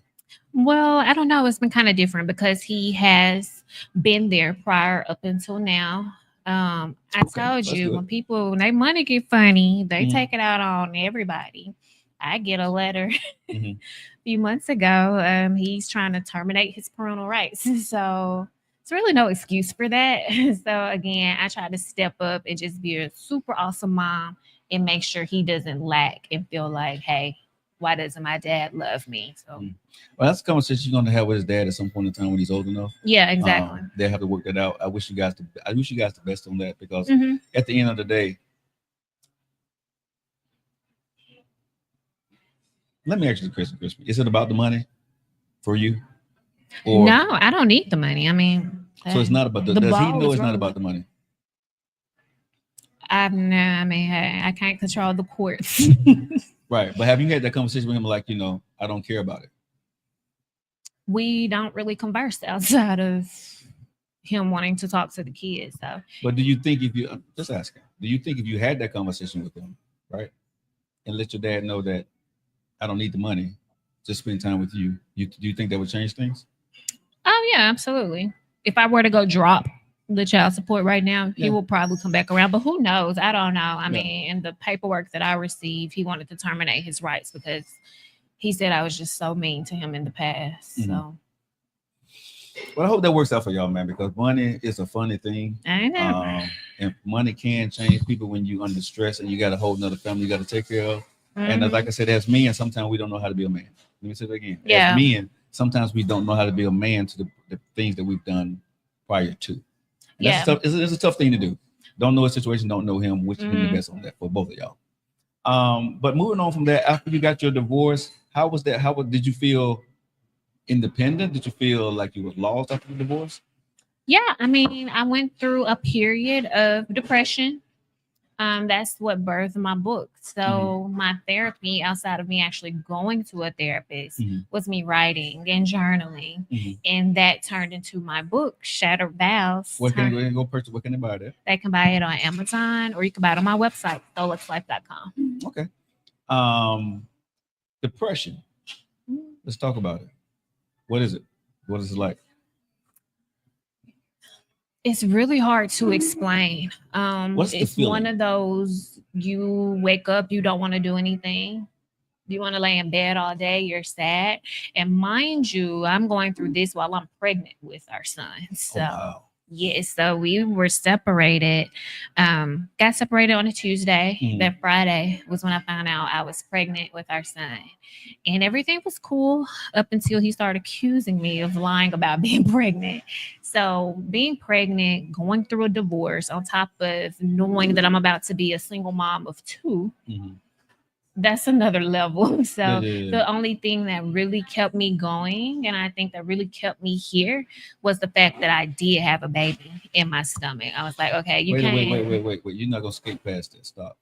Well, I don't know. It's been kind of different because he has been there prior up until now. I Okay, told that's you good. when they money get funny, they Mhm. take it out on everybody. I get a letter Mhm. a few months ago. He's trying to terminate his parental rights. So it's really no excuse for that. So again, I try to step up and just be a super awesome mom and make sure he doesn't lack and feel like, hey, why doesn't my dad love me? So Mhm. Well, that's a conversation you're going to have with his dad at some point in time when he's old enough. yeah, exactly. They have to work that out. I wish you guys the best on that because Hmm. at the end of the day, let me ask you the question, Crispin. Is it about the money for you, or No, I don't need the money. I mean, so it's not about the does he ball know is it's not rolling. about the money? I've no, I mean, hey, I can't control the courts. Right. But have you had that conversation with him like, I don't care about it? We don't really converse outside of him wanting to talk to the kids. So But do you think if you just asking, do you think if you had that conversation with him, right, and let your dad know that I don't need the money, just spend time with you, do you think that would change things? oh yeah, absolutely. If I were to go drop the child support right now, he Yeah. will probably come back around. But who knows? I don't know. I Yeah. mean, in the paperwork that I received, he wanted to terminate his rights because he said I was just so mean to him in the past. Mhm. So Well, I hope that works out for y'all, man, because money is a funny thing. I know. And money can change people when you under stress and you got a whole nother family you got to take care of. And Mhm. like I said, as men, sometimes we don't know how to be a man. Let me say that again. As Yeah. men, sometimes we don't know how to be a man to the things that we've done prior to. And Yeah. it's a tough thing to do. Don't know a situation, don't know him. Wish him the Mhm. best on that for both of y'all. But moving on from that, after you got your divorce, how was that? Did you feel independent? Did you feel like you was lost after the divorce? Yeah, I mean, I went through a period of depression. That's what birthed my book. So my therapy, outside of me actually going to a therapist, Mhm. was me writing and journaling, Mhm. and that turned into my book, Shattered Vows. Where can they go ahead and go purchase? Where can they buy that? They can buy it on Amazon, or you can buy it on my website, stolexlife.com. Okay. Um, Depression. Let's talk about it. What is it? What is it like? It's really hard to explain. What's the It's one feeling? of those, you wake up, you don't want to do anything. You want to lay in bed all day, you're sad. And mind you, I'm going through this while I'm pregnant with our son. Oh So wow. Yes, so we were separated. Got separated on a Tuesday. Mhm. That Friday was when I found out I was pregnant with our son. And everything was cool up until he started accusing me of lying about being pregnant. So, being pregnant, going through a divorce, on top of knowing that I'm about to be a single mom of two, Mhm. that's another level. Yeah, So yeah, yeah. the only thing that really kept me going, and I think that really kept me here, was the fact that I did have a baby in my stomach. I was like, okay, you can't. Wait. You're not gonna skip past that. Stop.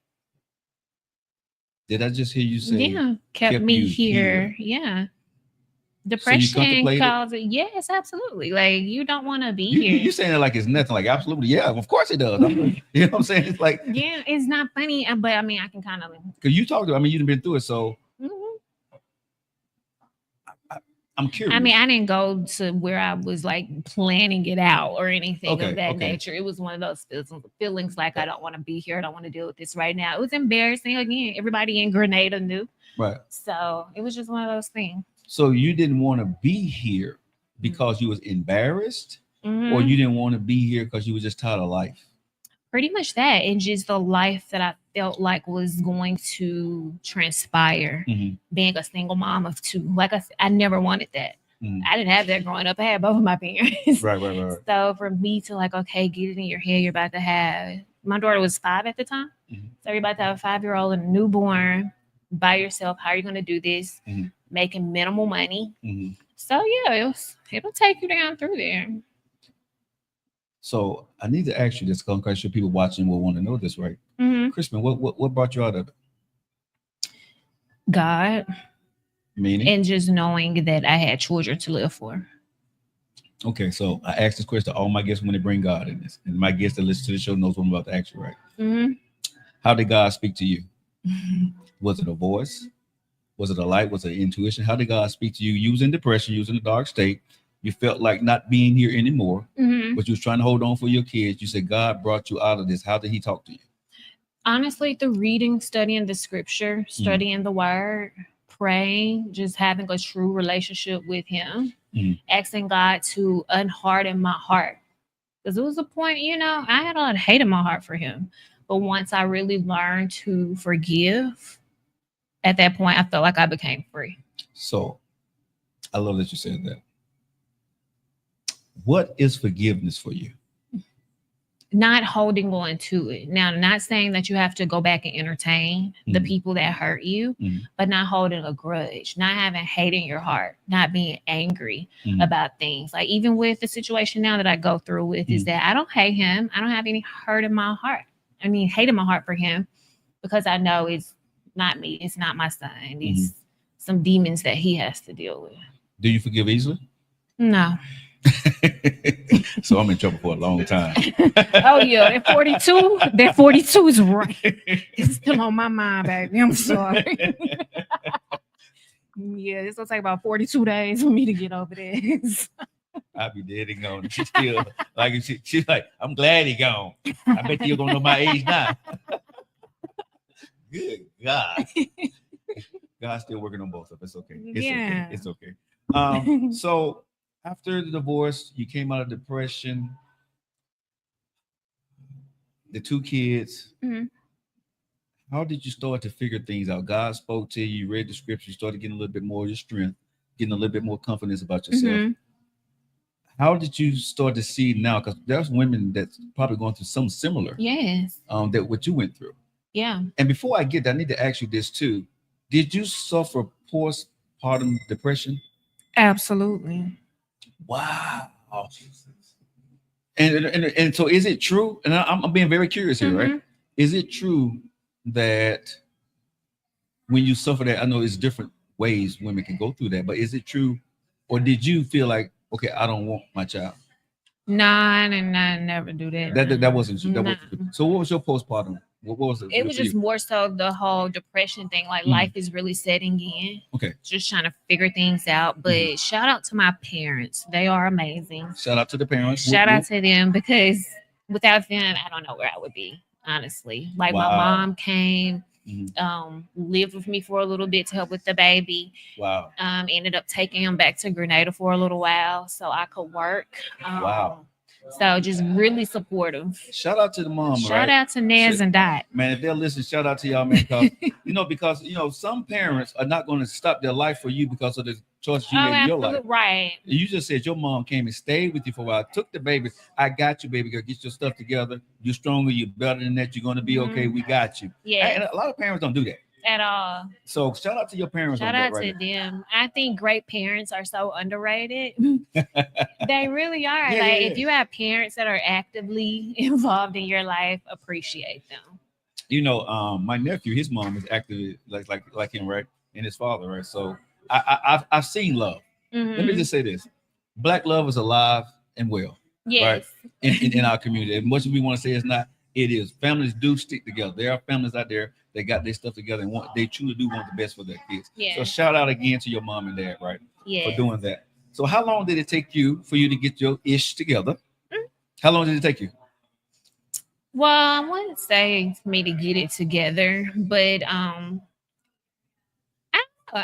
Did I just hear you say Yeah, kept kept me you here? here. Yeah. So you Depression contemplated? causes, yes, absolutely. Like, you don't want to be You here. saying it like it's nothing? Like absolutely, yeah. Of course it does. You know what I'm saying? It's like Yeah, it's not funny, but I mean, I can kind of. because you talked to. I mean, you've been through it, so Mhm. I, I'm I mean, curious. I didn't go to where I was like planning it out or anything of Okay, that okay. nature. It was one of those feelings like I don't want to be here. I don't want to deal with this right now. It was embarrassing. Again, everybody in Grenada knew. Right. So it was just one of those things. So you didn't want to be here because you was embarrassed, or Hmm. you didn't want to be here because you was just tired of life. Pretty much that. And just the life that I felt like was going to transpire Mhm. being a single mom of two. Like I said, I never wanted that. Mhm. I didn't have that growing up. I had both of my parents. Right. So for me to like, okay, get it in your head, you're about to have, my daughter was 5 at the time. Mhm. So you're about to have a 5-year-old and a newborn by yourself. How are you going to do this? Mhm. Making minimal money. Mhm. So yeah, it'll take you down through there. So I need to ask you this because I'm quite sure people watching will want to know this, right? Hmm. Crispin, what brought you out of it? God, Meaning? and just knowing that I had children to live for. Okay, so I asked this question to all my guests when they bring God in this, and my guests that listen to the show knows what I'm about to ask you, right? Hmm. How did God speak to you? Was it a voice? Was it a light? Was it an intuition? How did God speak to you? You was in depression, you was in a dark state. You felt like not being here anymore, Hmm. but you was trying to hold on for your kids. You said God brought you out of this. How did he talk to you? Honestly, through reading, studying the scripture, Mm. studying the word, praying, just having a true relationship with Him, Mm. asking God to unharden my heart. Because it was a point, I had a lot of hate in my heart for Him. But once I really learned to forgive, at that point, I felt like I became free. So I love that you said that. What is forgiveness for you? Not holding on to it. Now, not saying that you have to go back and entertain the Mhm. people that hurt you, Mhm. but not holding a grudge, not having hate in your heart, not being angry Mhm. about things. Like, even with the situation now that I go through with, is Mhm. that I don't hate him. I don't have any hurt in my heart. I mean, hate in my heart for him, because I know it's not me. It's not my son. It's some demons that he has to deal with. Do you forgive easily? No. So I'm in trouble for a long time. Oh yeah, that 42. That 42 is right. It's still on my mind, baby. I'm sorry. Yeah, it's gonna take about 42 days for me to get over this. I'll be dead and gone. She still like she's like, I'm glad he gone. I bet you're gonna know my age now. Good God. God's still working on both of us. It's okay. It's okay. Yeah. It's okay. So after the divorce, you came out of depression, the two kids. Mhm. How did you start to figure things out? God spoke to you, you read the scripture, you started getting a little bit more of your strength, getting a little bit more confidence about yourself. Mhm. How did you start to see now? Because there's women that's probably going through something similar Yes. that what you went through. Yeah. And before I get that, I need to ask you this too. Did you suffer postpartum depression? Absolutely. Wow. And so is it true? And I'm being very curious here, right? Mhm. Is it true that when you suffer that, I know it's different ways women can go through that, but is it true? Or did you feel like, okay, I don't want my child? Nah, I never do that. That wasn't true. That Nah. wasn't true. So what was your postpartum? What was it? It was for you? just more so the whole depression thing. Like, life is really setting in. Okay. Just trying to figure things out. But shout out to my parents. They are amazing. Shout out to the parents. Shout out to them, because without them, I don't know where I would be, honestly. Like, my Wow. mom came, lived with me for a little bit to help with the baby. Wow. Ended up taking him back to Grenada for a little while so I could work. Wow. So just really supportive. Shout out to the mom, Shout right? out to Nez and Dot. Man, if they're listening, shout out to y'all, man. Because some parents are not going to stop their life for you because of the choices you Oh, made in your life. absolutely right. You just said your mom came and stayed with you for a while, took the baby. I got you, baby girl. Get your stuff together. You're stronger. You're better than that. You're going to be okay. We got you. Yeah. And a lot of parents don't do that At all. So shout out to your parents. Shout on that out right to them. I think great parents are so underrated. They really are. Yeah, like yeah. if you have parents that are actively involved in your life, appreciate them. My nephew, his mom is active like him, right? And his father, right? So I've seen love. Let me Mhm. just say this: Black love is alive and well, right? Yes. In our community. As much as we want to say it's not, it is. Families do stick together. There are families out there that got their stuff together and they truly do want the best for their kids. Yeah. So shout out again to your mom and dad, right? Yeah. For doing that. So how long did it take for you to get your ish together? Mm. How long did it take you? Well, I wouldn't say for me to get it together, but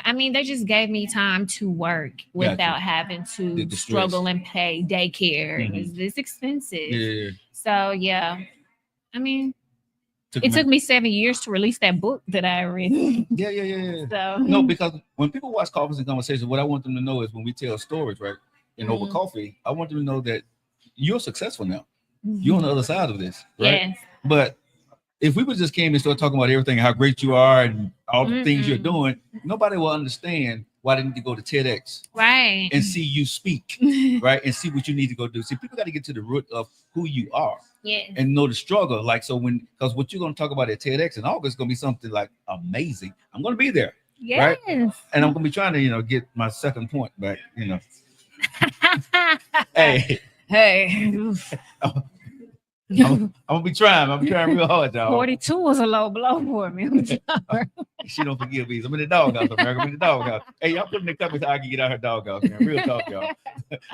I mean, they just gave me time to work without having to The struggle stress. and pay daycare. Mhm. It's expensive. Yeah. So yeah, I mean, Took it took me 7 years to release that book that I read. Yeah. So No, because when people watch Coffees and Conversations, what I want them to know is when we tell stories, right? And over coffee, I want them to know that you're successful now. You're on the other side of this, right? Yes. But if we would just came and started talking about everything, how great you are and all the things you're doing, nobody will understand why they need to go to Tedx Right. and see you speak, right? And see what you need to go do. See, people got to get to the root of who you are. Yes. And know the struggle. Like, so because what you're going to talk about at TEDx in August is going to be something like amazing. I'm going to be there. Yes. Right? And I'm going to be trying to, get my second point back, Hey. I'm going to be trying. I'm trying real hard, y'all. 42 was a low blow for me. She don't forgive me. I'm in the doghouse, America. I'm in the doghouse. Hey, y'all put in the comments how I can get out her doghouse, man. Real talk, y'all.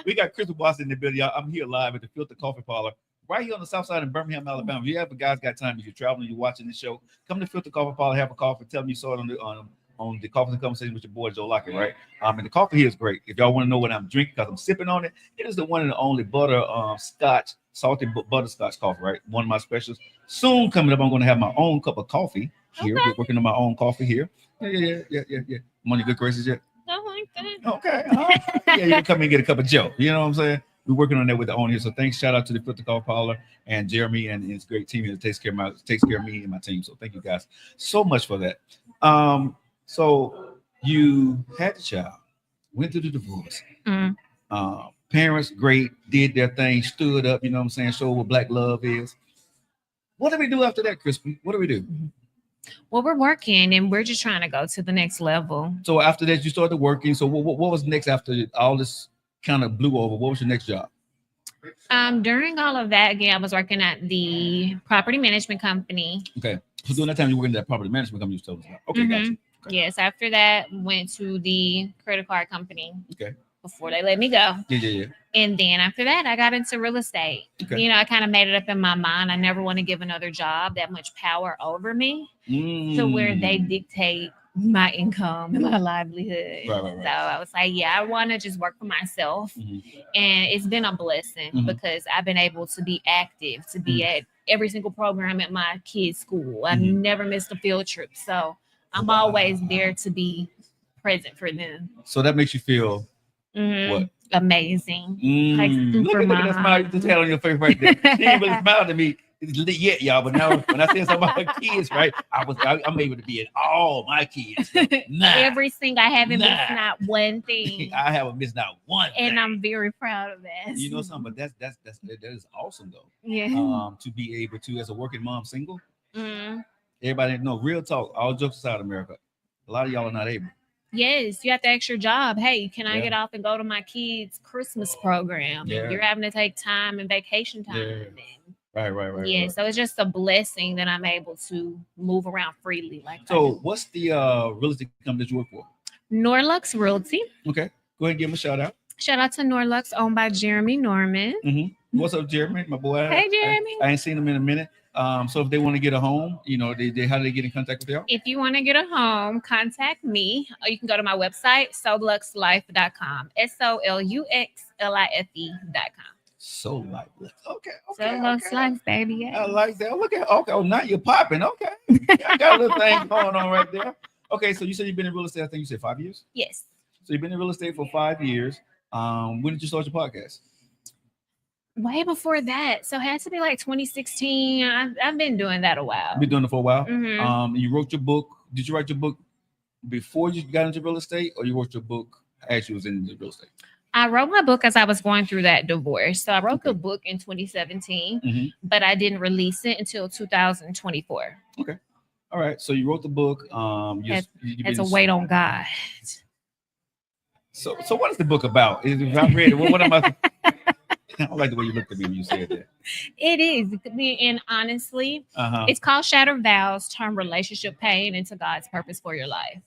We got Krispin Boston in the building, y'all. I'm here live at the Filter Coffee Parlor, right here on the south side in Birmingham, Alabama. If you ever guys got time, if you're traveling, you're watching this show, come to Filter Coffee Parlor, have a coffee, tell me you saw it on the Coffee and Conversation with your boy Joe Lockett, right? And the coffee here is great. If y'all want to know what I'm drinking, because I'm sipping on it, it is the one and the only scotch, salted butterscotch coffee, right? One of my specials. Soon coming up, I'm going to have my own cup of coffee here. Okay. We're working on my own coffee here. Yeah. I'm on your good graces yet? I like that. Okay. Yeah, you can come and get a cup of Joe. You know what I'm saying? We're working on that with the owner here. So thanks. Shout out to the Filter Coffee Parlor and Jeremy and his great team that takes care of me and my team. So thank you guys so much for that. So you had the child, went through the divorce. Parents, great, did their thing, stood up, you know what I'm saying, showed what Black love is. What do we do after that, Krispin? What do we do? Well, we're working and we're just trying to go to the next level. So after that, you started working. So what was next after all this kind of blew over? What was your next job? During all of that, again, I was working at the property management company. Okay. So during that time, you were working at that property management company you told us about. Okay, gotcha. Okay. Yes. After that, went to the credit card company. Okay. Before they let me go. Yeah. And then after that, I got into real estate. Okay. I kind of made it up in my mind. I never want to give another job that much power over me to where they dictate my income and my livelihood. Right. So I was like, I want to just work for myself. And it's been a blessing because I've been able to be active, to be at every single program at my kids' school. I've never missed a field trip. So I'm always there to be present for them. So that makes you feel what? Amazing. Like super look at that smile you just had on your face right there. She ain't really smiled at me yet, y'all. But now when I said something about her kids, right, I'm able to be at all my kids. Every single, I haven't missed not one thing. I haven't missed not one thing. And I'm very proud of that. You know something, but that is awesome though. Yeah. To be able to, as a working mom, single. Everybody know, real talk, all jokes aside, America, a lot of y'all are not able. Yes, you have to ask your job. Hey, can I get off and go to my kids' Christmas program? Yeah. You're having to take time and vacation time. Yeah. Right. Yeah, so it's just a blessing that I'm able to move around freely like that. So what's the real estate company that you work for? Norlux Realty. Okay. Go ahead and give him a shout out. Shout out to Norlux, owned by Jeremy Norman. What's up, Jeremy? My boy. Hey, Jeremy. I ain't seen him in a minute. So if they want to get a home, how do they get in contact with y'all? If you want to get a home, contact me. Or you can go to my website, soluxlife.com. SOLUXLIFE.com. So light. Okay, So okay, long okay. slice, baby. Yeah. I like that. Look at okay. Oh, now you're popping. Okay, I got a little thing going on right there. Okay, so you said you've been in real estate. I think you said 5 years. Yes. So you've been in real estate for 5 years. When did you start your podcast? Way before that. So it has to be like 2016. I've been doing that a while. You've been doing it for a while. Mhm. You wrote your book. Did you write your book before you got into real estate, or you wrote your book as you was in the real estate? I wrote my book as I was going through that divorce. So I wrote Okay. the book in 2017, Mhm. but I didn't release it until 2024. Okay. All right. So you wrote the book. As, You've as been, a weight on God. so what is the book about? If I read it, what am I? I don't like the way you looked at me when you said that. It is. And honestly, it's called Shattered Vows, Turn Relationship Pain into God's Purpose for Your Life.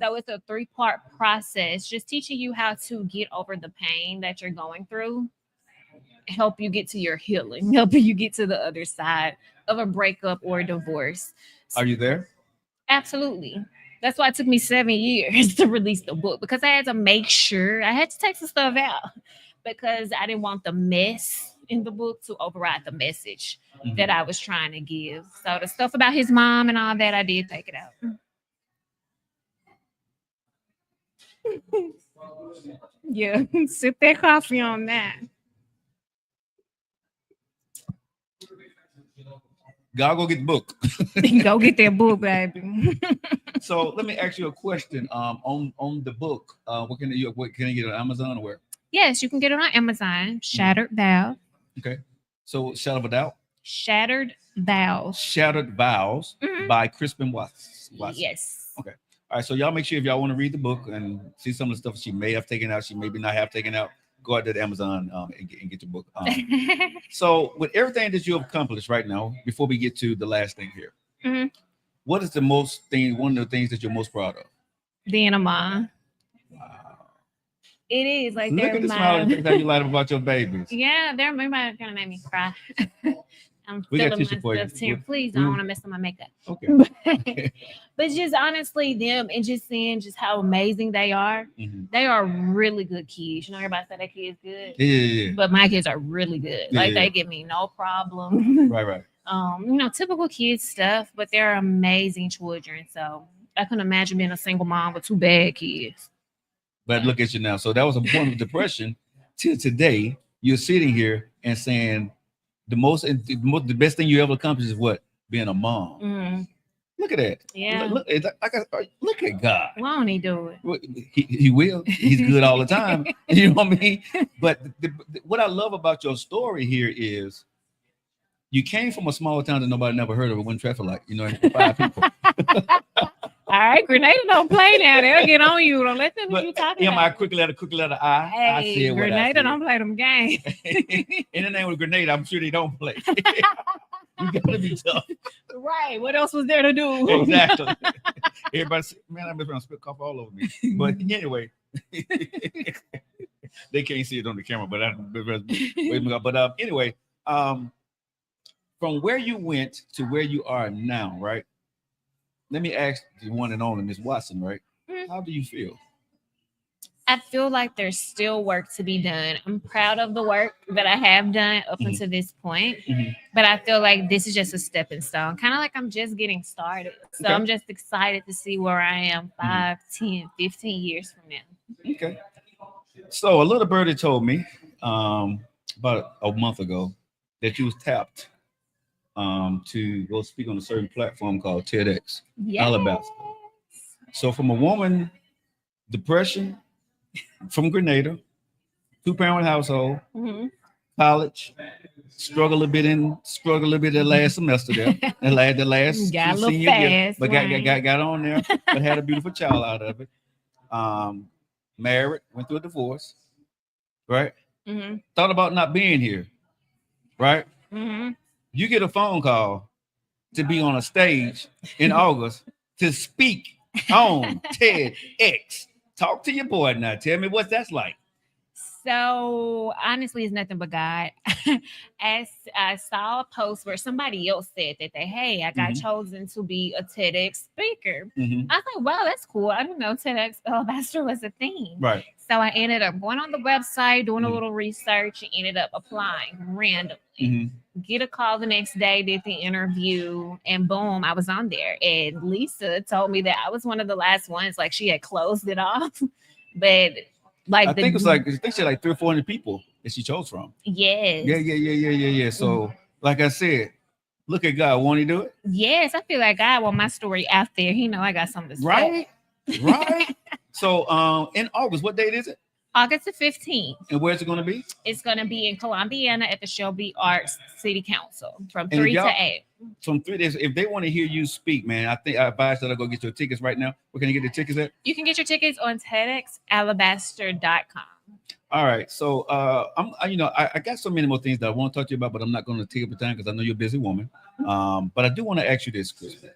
So it's a 3-part process, just teaching you how to get over the pain that you're going through, help you get to your healing, helping you get to the other side of a breakup or a divorce. Are you there? Absolutely. That's why it took me 7 years to release the book, because I had to make sure I had to take some stuff out because I didn't want the mess in the book to override the message that I was trying to give. So the stuff about his mom and all that, I did take it out. Yeah, sip that coffee on that. Go get the book. Go get that book, baby. So let me ask you a question. On the book, what can you get on Amazon or where? Yes, you can get it on Amazon. Shattered Vow. Okay. So Shadow of a Doubt. Shattered Vows. Shattered Vows by Krispin Watson. Yes. Okay. All right. So y'all make sure if y'all want to read the book and see some of the stuff she may have taken out, she maybe not have taken out, go out to the Amazon and get your book. So with everything that you have accomplished right now, before we get to the last thing here, what is one of the things that you're most proud of? Being a mom. Wow. It is like Look at the smile and how you light up about your babies. Yeah, they're kind of made me cry. I'm We got feeling tissue for you. myself here. Please, I don't want to mess up my makeup. Okay. But just honestly, them and just seeing just how amazing they are. They are really good kids. You know, everybody say their kids good. Yeah. But my kids are really good. Yeah, like they give me no problem. Right. Typical kids stuff, but they're amazing children. So I couldn't imagine being a single mom with 2 bad kids. But look at you now. So that was a point of depression. Till today, you're sitting here and saying the best thing you ever accomplished is what? Being a mom. Look at that. Yeah. Look at God. Why don't he do it? He will. He's good all the time. You know what I mean? But what I love about your story here is you came from a small town that nobody never heard of. It wasn't traffic light. You know, 5 people. All right, Grenada don't play now. They'll get on you. Don't let them you talking about. I quick letter I. Hey, I said what Grenada I said. don't play them games. In the name of Grenada, I'm sure they don't play. You gotta be tough. Right. What else was there to do? Exactly. Everybody said, man, I'm gonna spit cough all over me. But anyway, they can't see it on the camera, but anyway, from where you went to where you are now, right? Let me ask the one and only Miss Watson, right? How do you feel? I feel like there's still work to be done. I'm proud of the work that I have done up until this point, but I feel like this is just a stepping stone, kind of like I'm just getting started. So I'm just excited to see where I am 5, 10, 15 years from now. Okay. So a little birdie told me about a month ago that you was tapped to go speak on a certain platform called Tedx, Alabaster. So from a woman, depression, from Grenada, 2-parent household, college, struggle a bit the last semester there, the last got a little senior year, fast, but got on there, but had a beautiful child out of it. Married, went through a divorce, right? Thought about not being here, right? You get a phone call to be on a stage in August to speak on TEDx. Talk to your boy now. Tell me what that's like. So honestly, it's nothing but God. As I saw a post where somebody else said that hey, I got chosen to be a Tedx speaker. I was like, wow, that's cool. I didn't know Tedx Alabaster was a thing. Right. So I ended up going on the website, doing a little research, and ended up applying randomly. Get a call the next day, did the interview, and boom, I was on there. And Lisa told me that I was one of the last ones. Like she had closed it off, but like I think she had like 300 or 400 people that she chose from. Yes. Yeah. So, like I said, look at God. Won't He do it? Yes, I feel like God want my story out there. He know I got something to say. Right. So, in August, what date is it? August the 15th. And where's it going to be? It's going to be in Columbiana at the Shelby Arts City Council from 3 to 8. From 3 days. If they want to hear you speak, man, I think I advise that I go get your tickets right now. Where can you get the tickets at? You can get your tickets on TEDxAlabaster.com. All right. So, I got so many more things that I want to talk to you about, but I'm not going to take up the time because I know you're a busy woman. But I do want to ask you this, Krispin.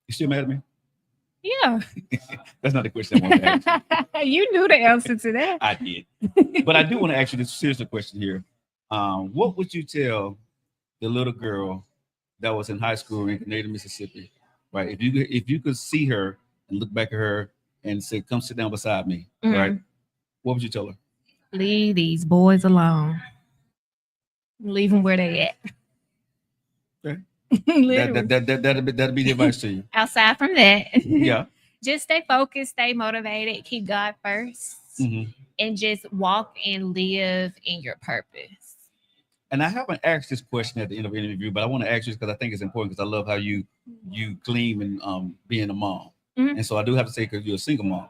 You still mad at me? Yeah. That's not the question I want to ask you. You knew the answer to that. I did. But I do want to ask you this serious question here. What would you tell the little girl that was in high school in Canadian, Mississippi, right? If you could see her and look back at her and say, come sit down beside me, right? What would you tell her? Leave these boys alone. Leave them where they at. Okay. That'd be the advice to you. Outside from that, yeah, just stay focused, stay motivated, keep God first, and just walk and live in your purpose. And I haven't asked this question at the end of the interview, but I want to ask you because I think it's important because I love how you gleam and being a mom. And so I do have to say, because you're a single mom,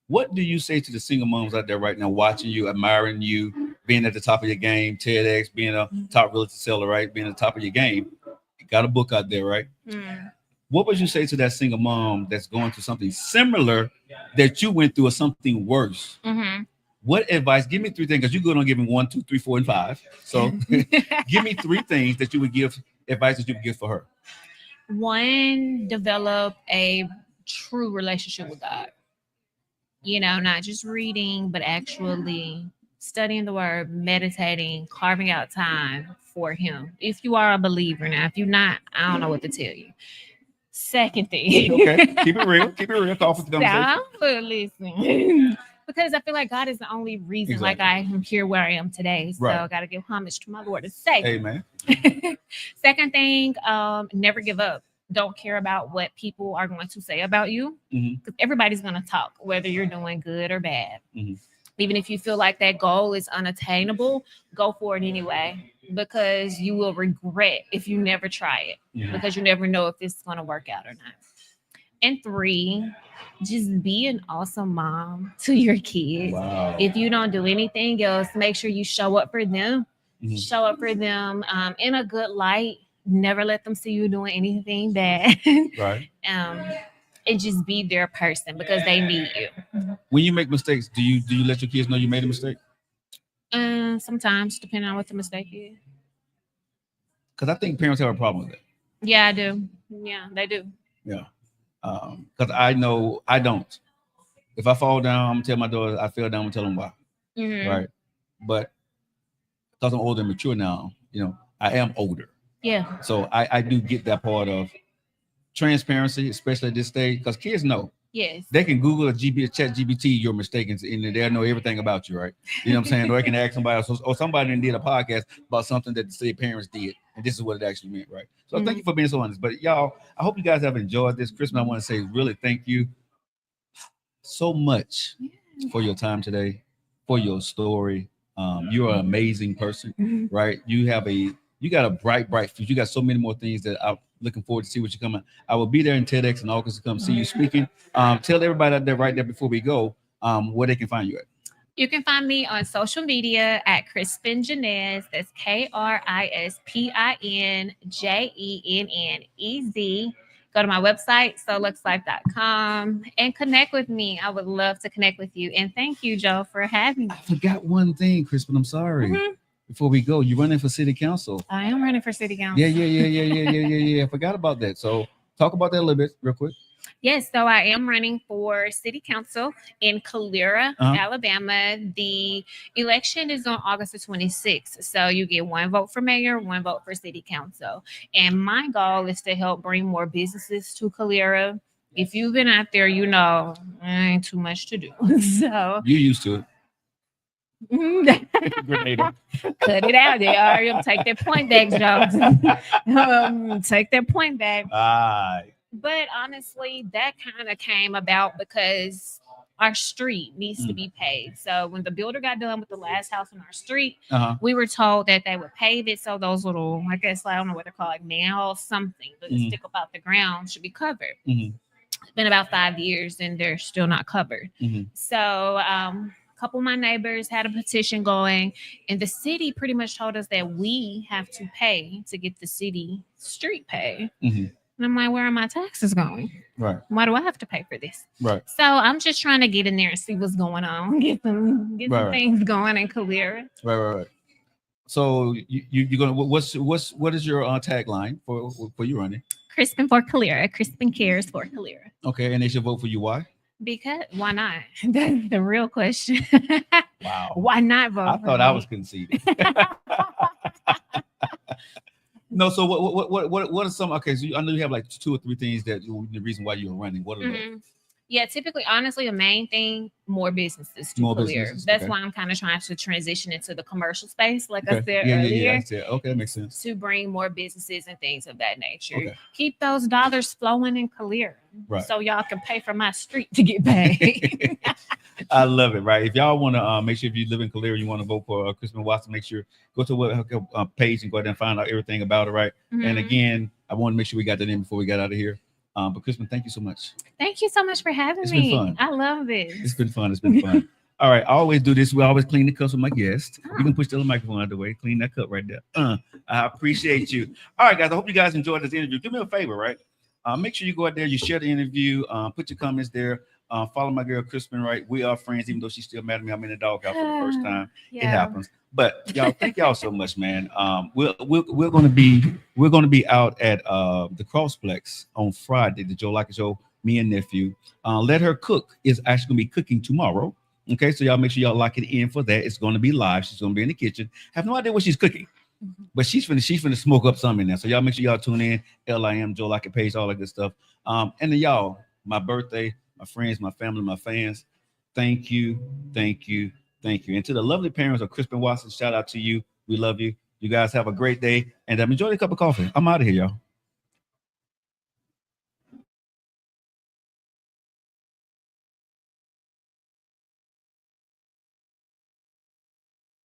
what do you say to the single moms out there right now watching you, admiring you, being at the top of your game, TEDx, being a top realty seller, right? Being at the top of your game. Got a book out there, right? What would you say to that single mom that's going through something similar that you went through or something worse? What advice? Give me 3 things, because you're good on giving 1, 2, 3, 4, and 5. So give me 3 things that you would give advice that you would give for her. 1, develop a true relationship with God. You know, not just reading, but actually studying the word, meditating, carving out time for Him. If you are a believer now, if you're not, I don't know what to tell you. Second thing. Okay, keep it real. Keep it real. Talk with the conversation. Listen. Because I feel like God is the only reason like I am here where I am today. So I got to give homage to my Lord and Savior. Amen. Second thing, never give up. Don't care about what people are going to say about you. Because everybody's going to talk, whether you're doing good or bad. Even if you feel like that goal is unattainable, go for it anyway, because you will regret if you never try it, because you never know if it's going to work out or not. And 3, just be an awesome mom to your kids. Wow. If you don't do anything else, make sure you show up for them. Show up for them in a good light. Never let them see you doing anything bad. Right. And just be their person, because they need you. When you make mistakes, do you let your kids know you made a mistake? Sometimes, depending on what the mistake is. Because I think parents have a problem with it. Yeah, I do. Yeah, they do. Yeah. Because I know I don't. If I fall down, I'm gonna tell my daughter I fell down. I'm gonna tell them why. Right. But because I'm older and mature now, I am older. Yeah. So I do get that part of transparency, especially at this stage, because kids know. Yes. They can Google or chat GPT your mistakes, and they'll know everything about you, right? You know what I'm saying? Or they can ask somebody else, or somebody did a podcast about something that their parents did, and this is what it actually meant, right? So thank you for being so honest. But y'all, I hope you guys have enjoyed this. Krispin, I want to say really thank you so much for your time today, for your story. You're an amazing person, right? You got a bright future. You got so many more things that I'm looking forward to see what you're coming. I will be there in TEDx in August to come see you speaking. Tell everybody out there right there before we go where they can find you at. You can find me on social media at Krispin Janez. That's KrispinJennez. Go to my website, soluxlife.com, and connect with me. I would love to connect with you. And thank you, Joe, for having me. I forgot one thing, Krispin. I'm sorry. Before we go, you're running for city council. I am running for city council. Yeah. I forgot about that. So talk about that a little bit real quick. Yes, so I am running for city council in Calera, Alabama. The election is on August the 26th. So you get one vote for mayor, one vote for city council. And my goal is to help bring more businesses to Calera. If you've been out there, you know, ain't too much to do. So you're used to it. Cut it out, they are. Take that point back, Jones. Take that point back. But honestly, that kind of came about because our street needs to be paved. So when the builder got done with the last house on our street, we were told that they would pave it. So those little, I guess, I don't know what they're called, like nails, something that stick up out the ground should be covered. It's been about 5 years and they're still not covered. So a couple of my neighbors had a petition going, and the city pretty much told us that we have to pay to get the city street paid. And I'm like, where are my taxes going? Right. Why do I have to pay for this? Right. So I'm just trying to get in there and see what's going on, get some things going in Calera. Right. So you're gonna what is your tagline for you running? Krispin for Calera. Krispin cares for Calera. Okay, and they should vote for you. Why? Because why not? That's the real question. Wow. Why not vote? I thought I was conceding. No, so what are some? Okay, so I know you have like 2 or 3 things that the reason why you're running. What are those? Yeah, typically, honestly, the main thing, more businesses to Calera. That's why I'm kind of trying to transition into the commercial space, like I said earlier. Okay, that makes sense. To bring more businesses and things of that nature. Keep those dollars flowing in Calera, so y'all can pay for my street to get paid. I love it. Right. If y'all want to make sure if you live in Calera, you want to vote for Krispin Watson, make sure go to our page and go ahead and find out everything about it. Right. And again, I want to make sure we got that in before we got out of here. But Krispin, thank you so much. Thank you so much for having me. It's been fun. I love this. It's been fun. All right. I always do this. We always clean the cups with my guests. You can push the other microphone out of the way. Clean that cup right there. I appreciate you. All right, guys. I hope you guys enjoyed this interview. Do me a favor, right? Make sure you go out there. You share the interview. Put your comments there. Follow my girl Krispin, right? We are friends, even though she's still mad at me. I'm in the doghouse for the first time. It happens. But y'all, thank y'all so much, man. We're gonna be out at the Crossplex on Friday, the Joe Lockett Show. Me and nephew. Let Her Cook is actually gonna be cooking tomorrow. Okay, so y'all make sure y'all lock it in for that. It's gonna be live. She's gonna be in the kitchen. Have no idea what she's cooking, but she's finna smoke up something in there. So y'all make sure y'all tune in. LIM Joe Lockett page, all that good stuff. And then y'all, my birthday. My friends, my family, my fans, thank you. And to the lovely parents of Krispin Watson, shout out to you. We love you. You guys have a great day. And enjoy the cup of coffee. I'm out of here, y'all.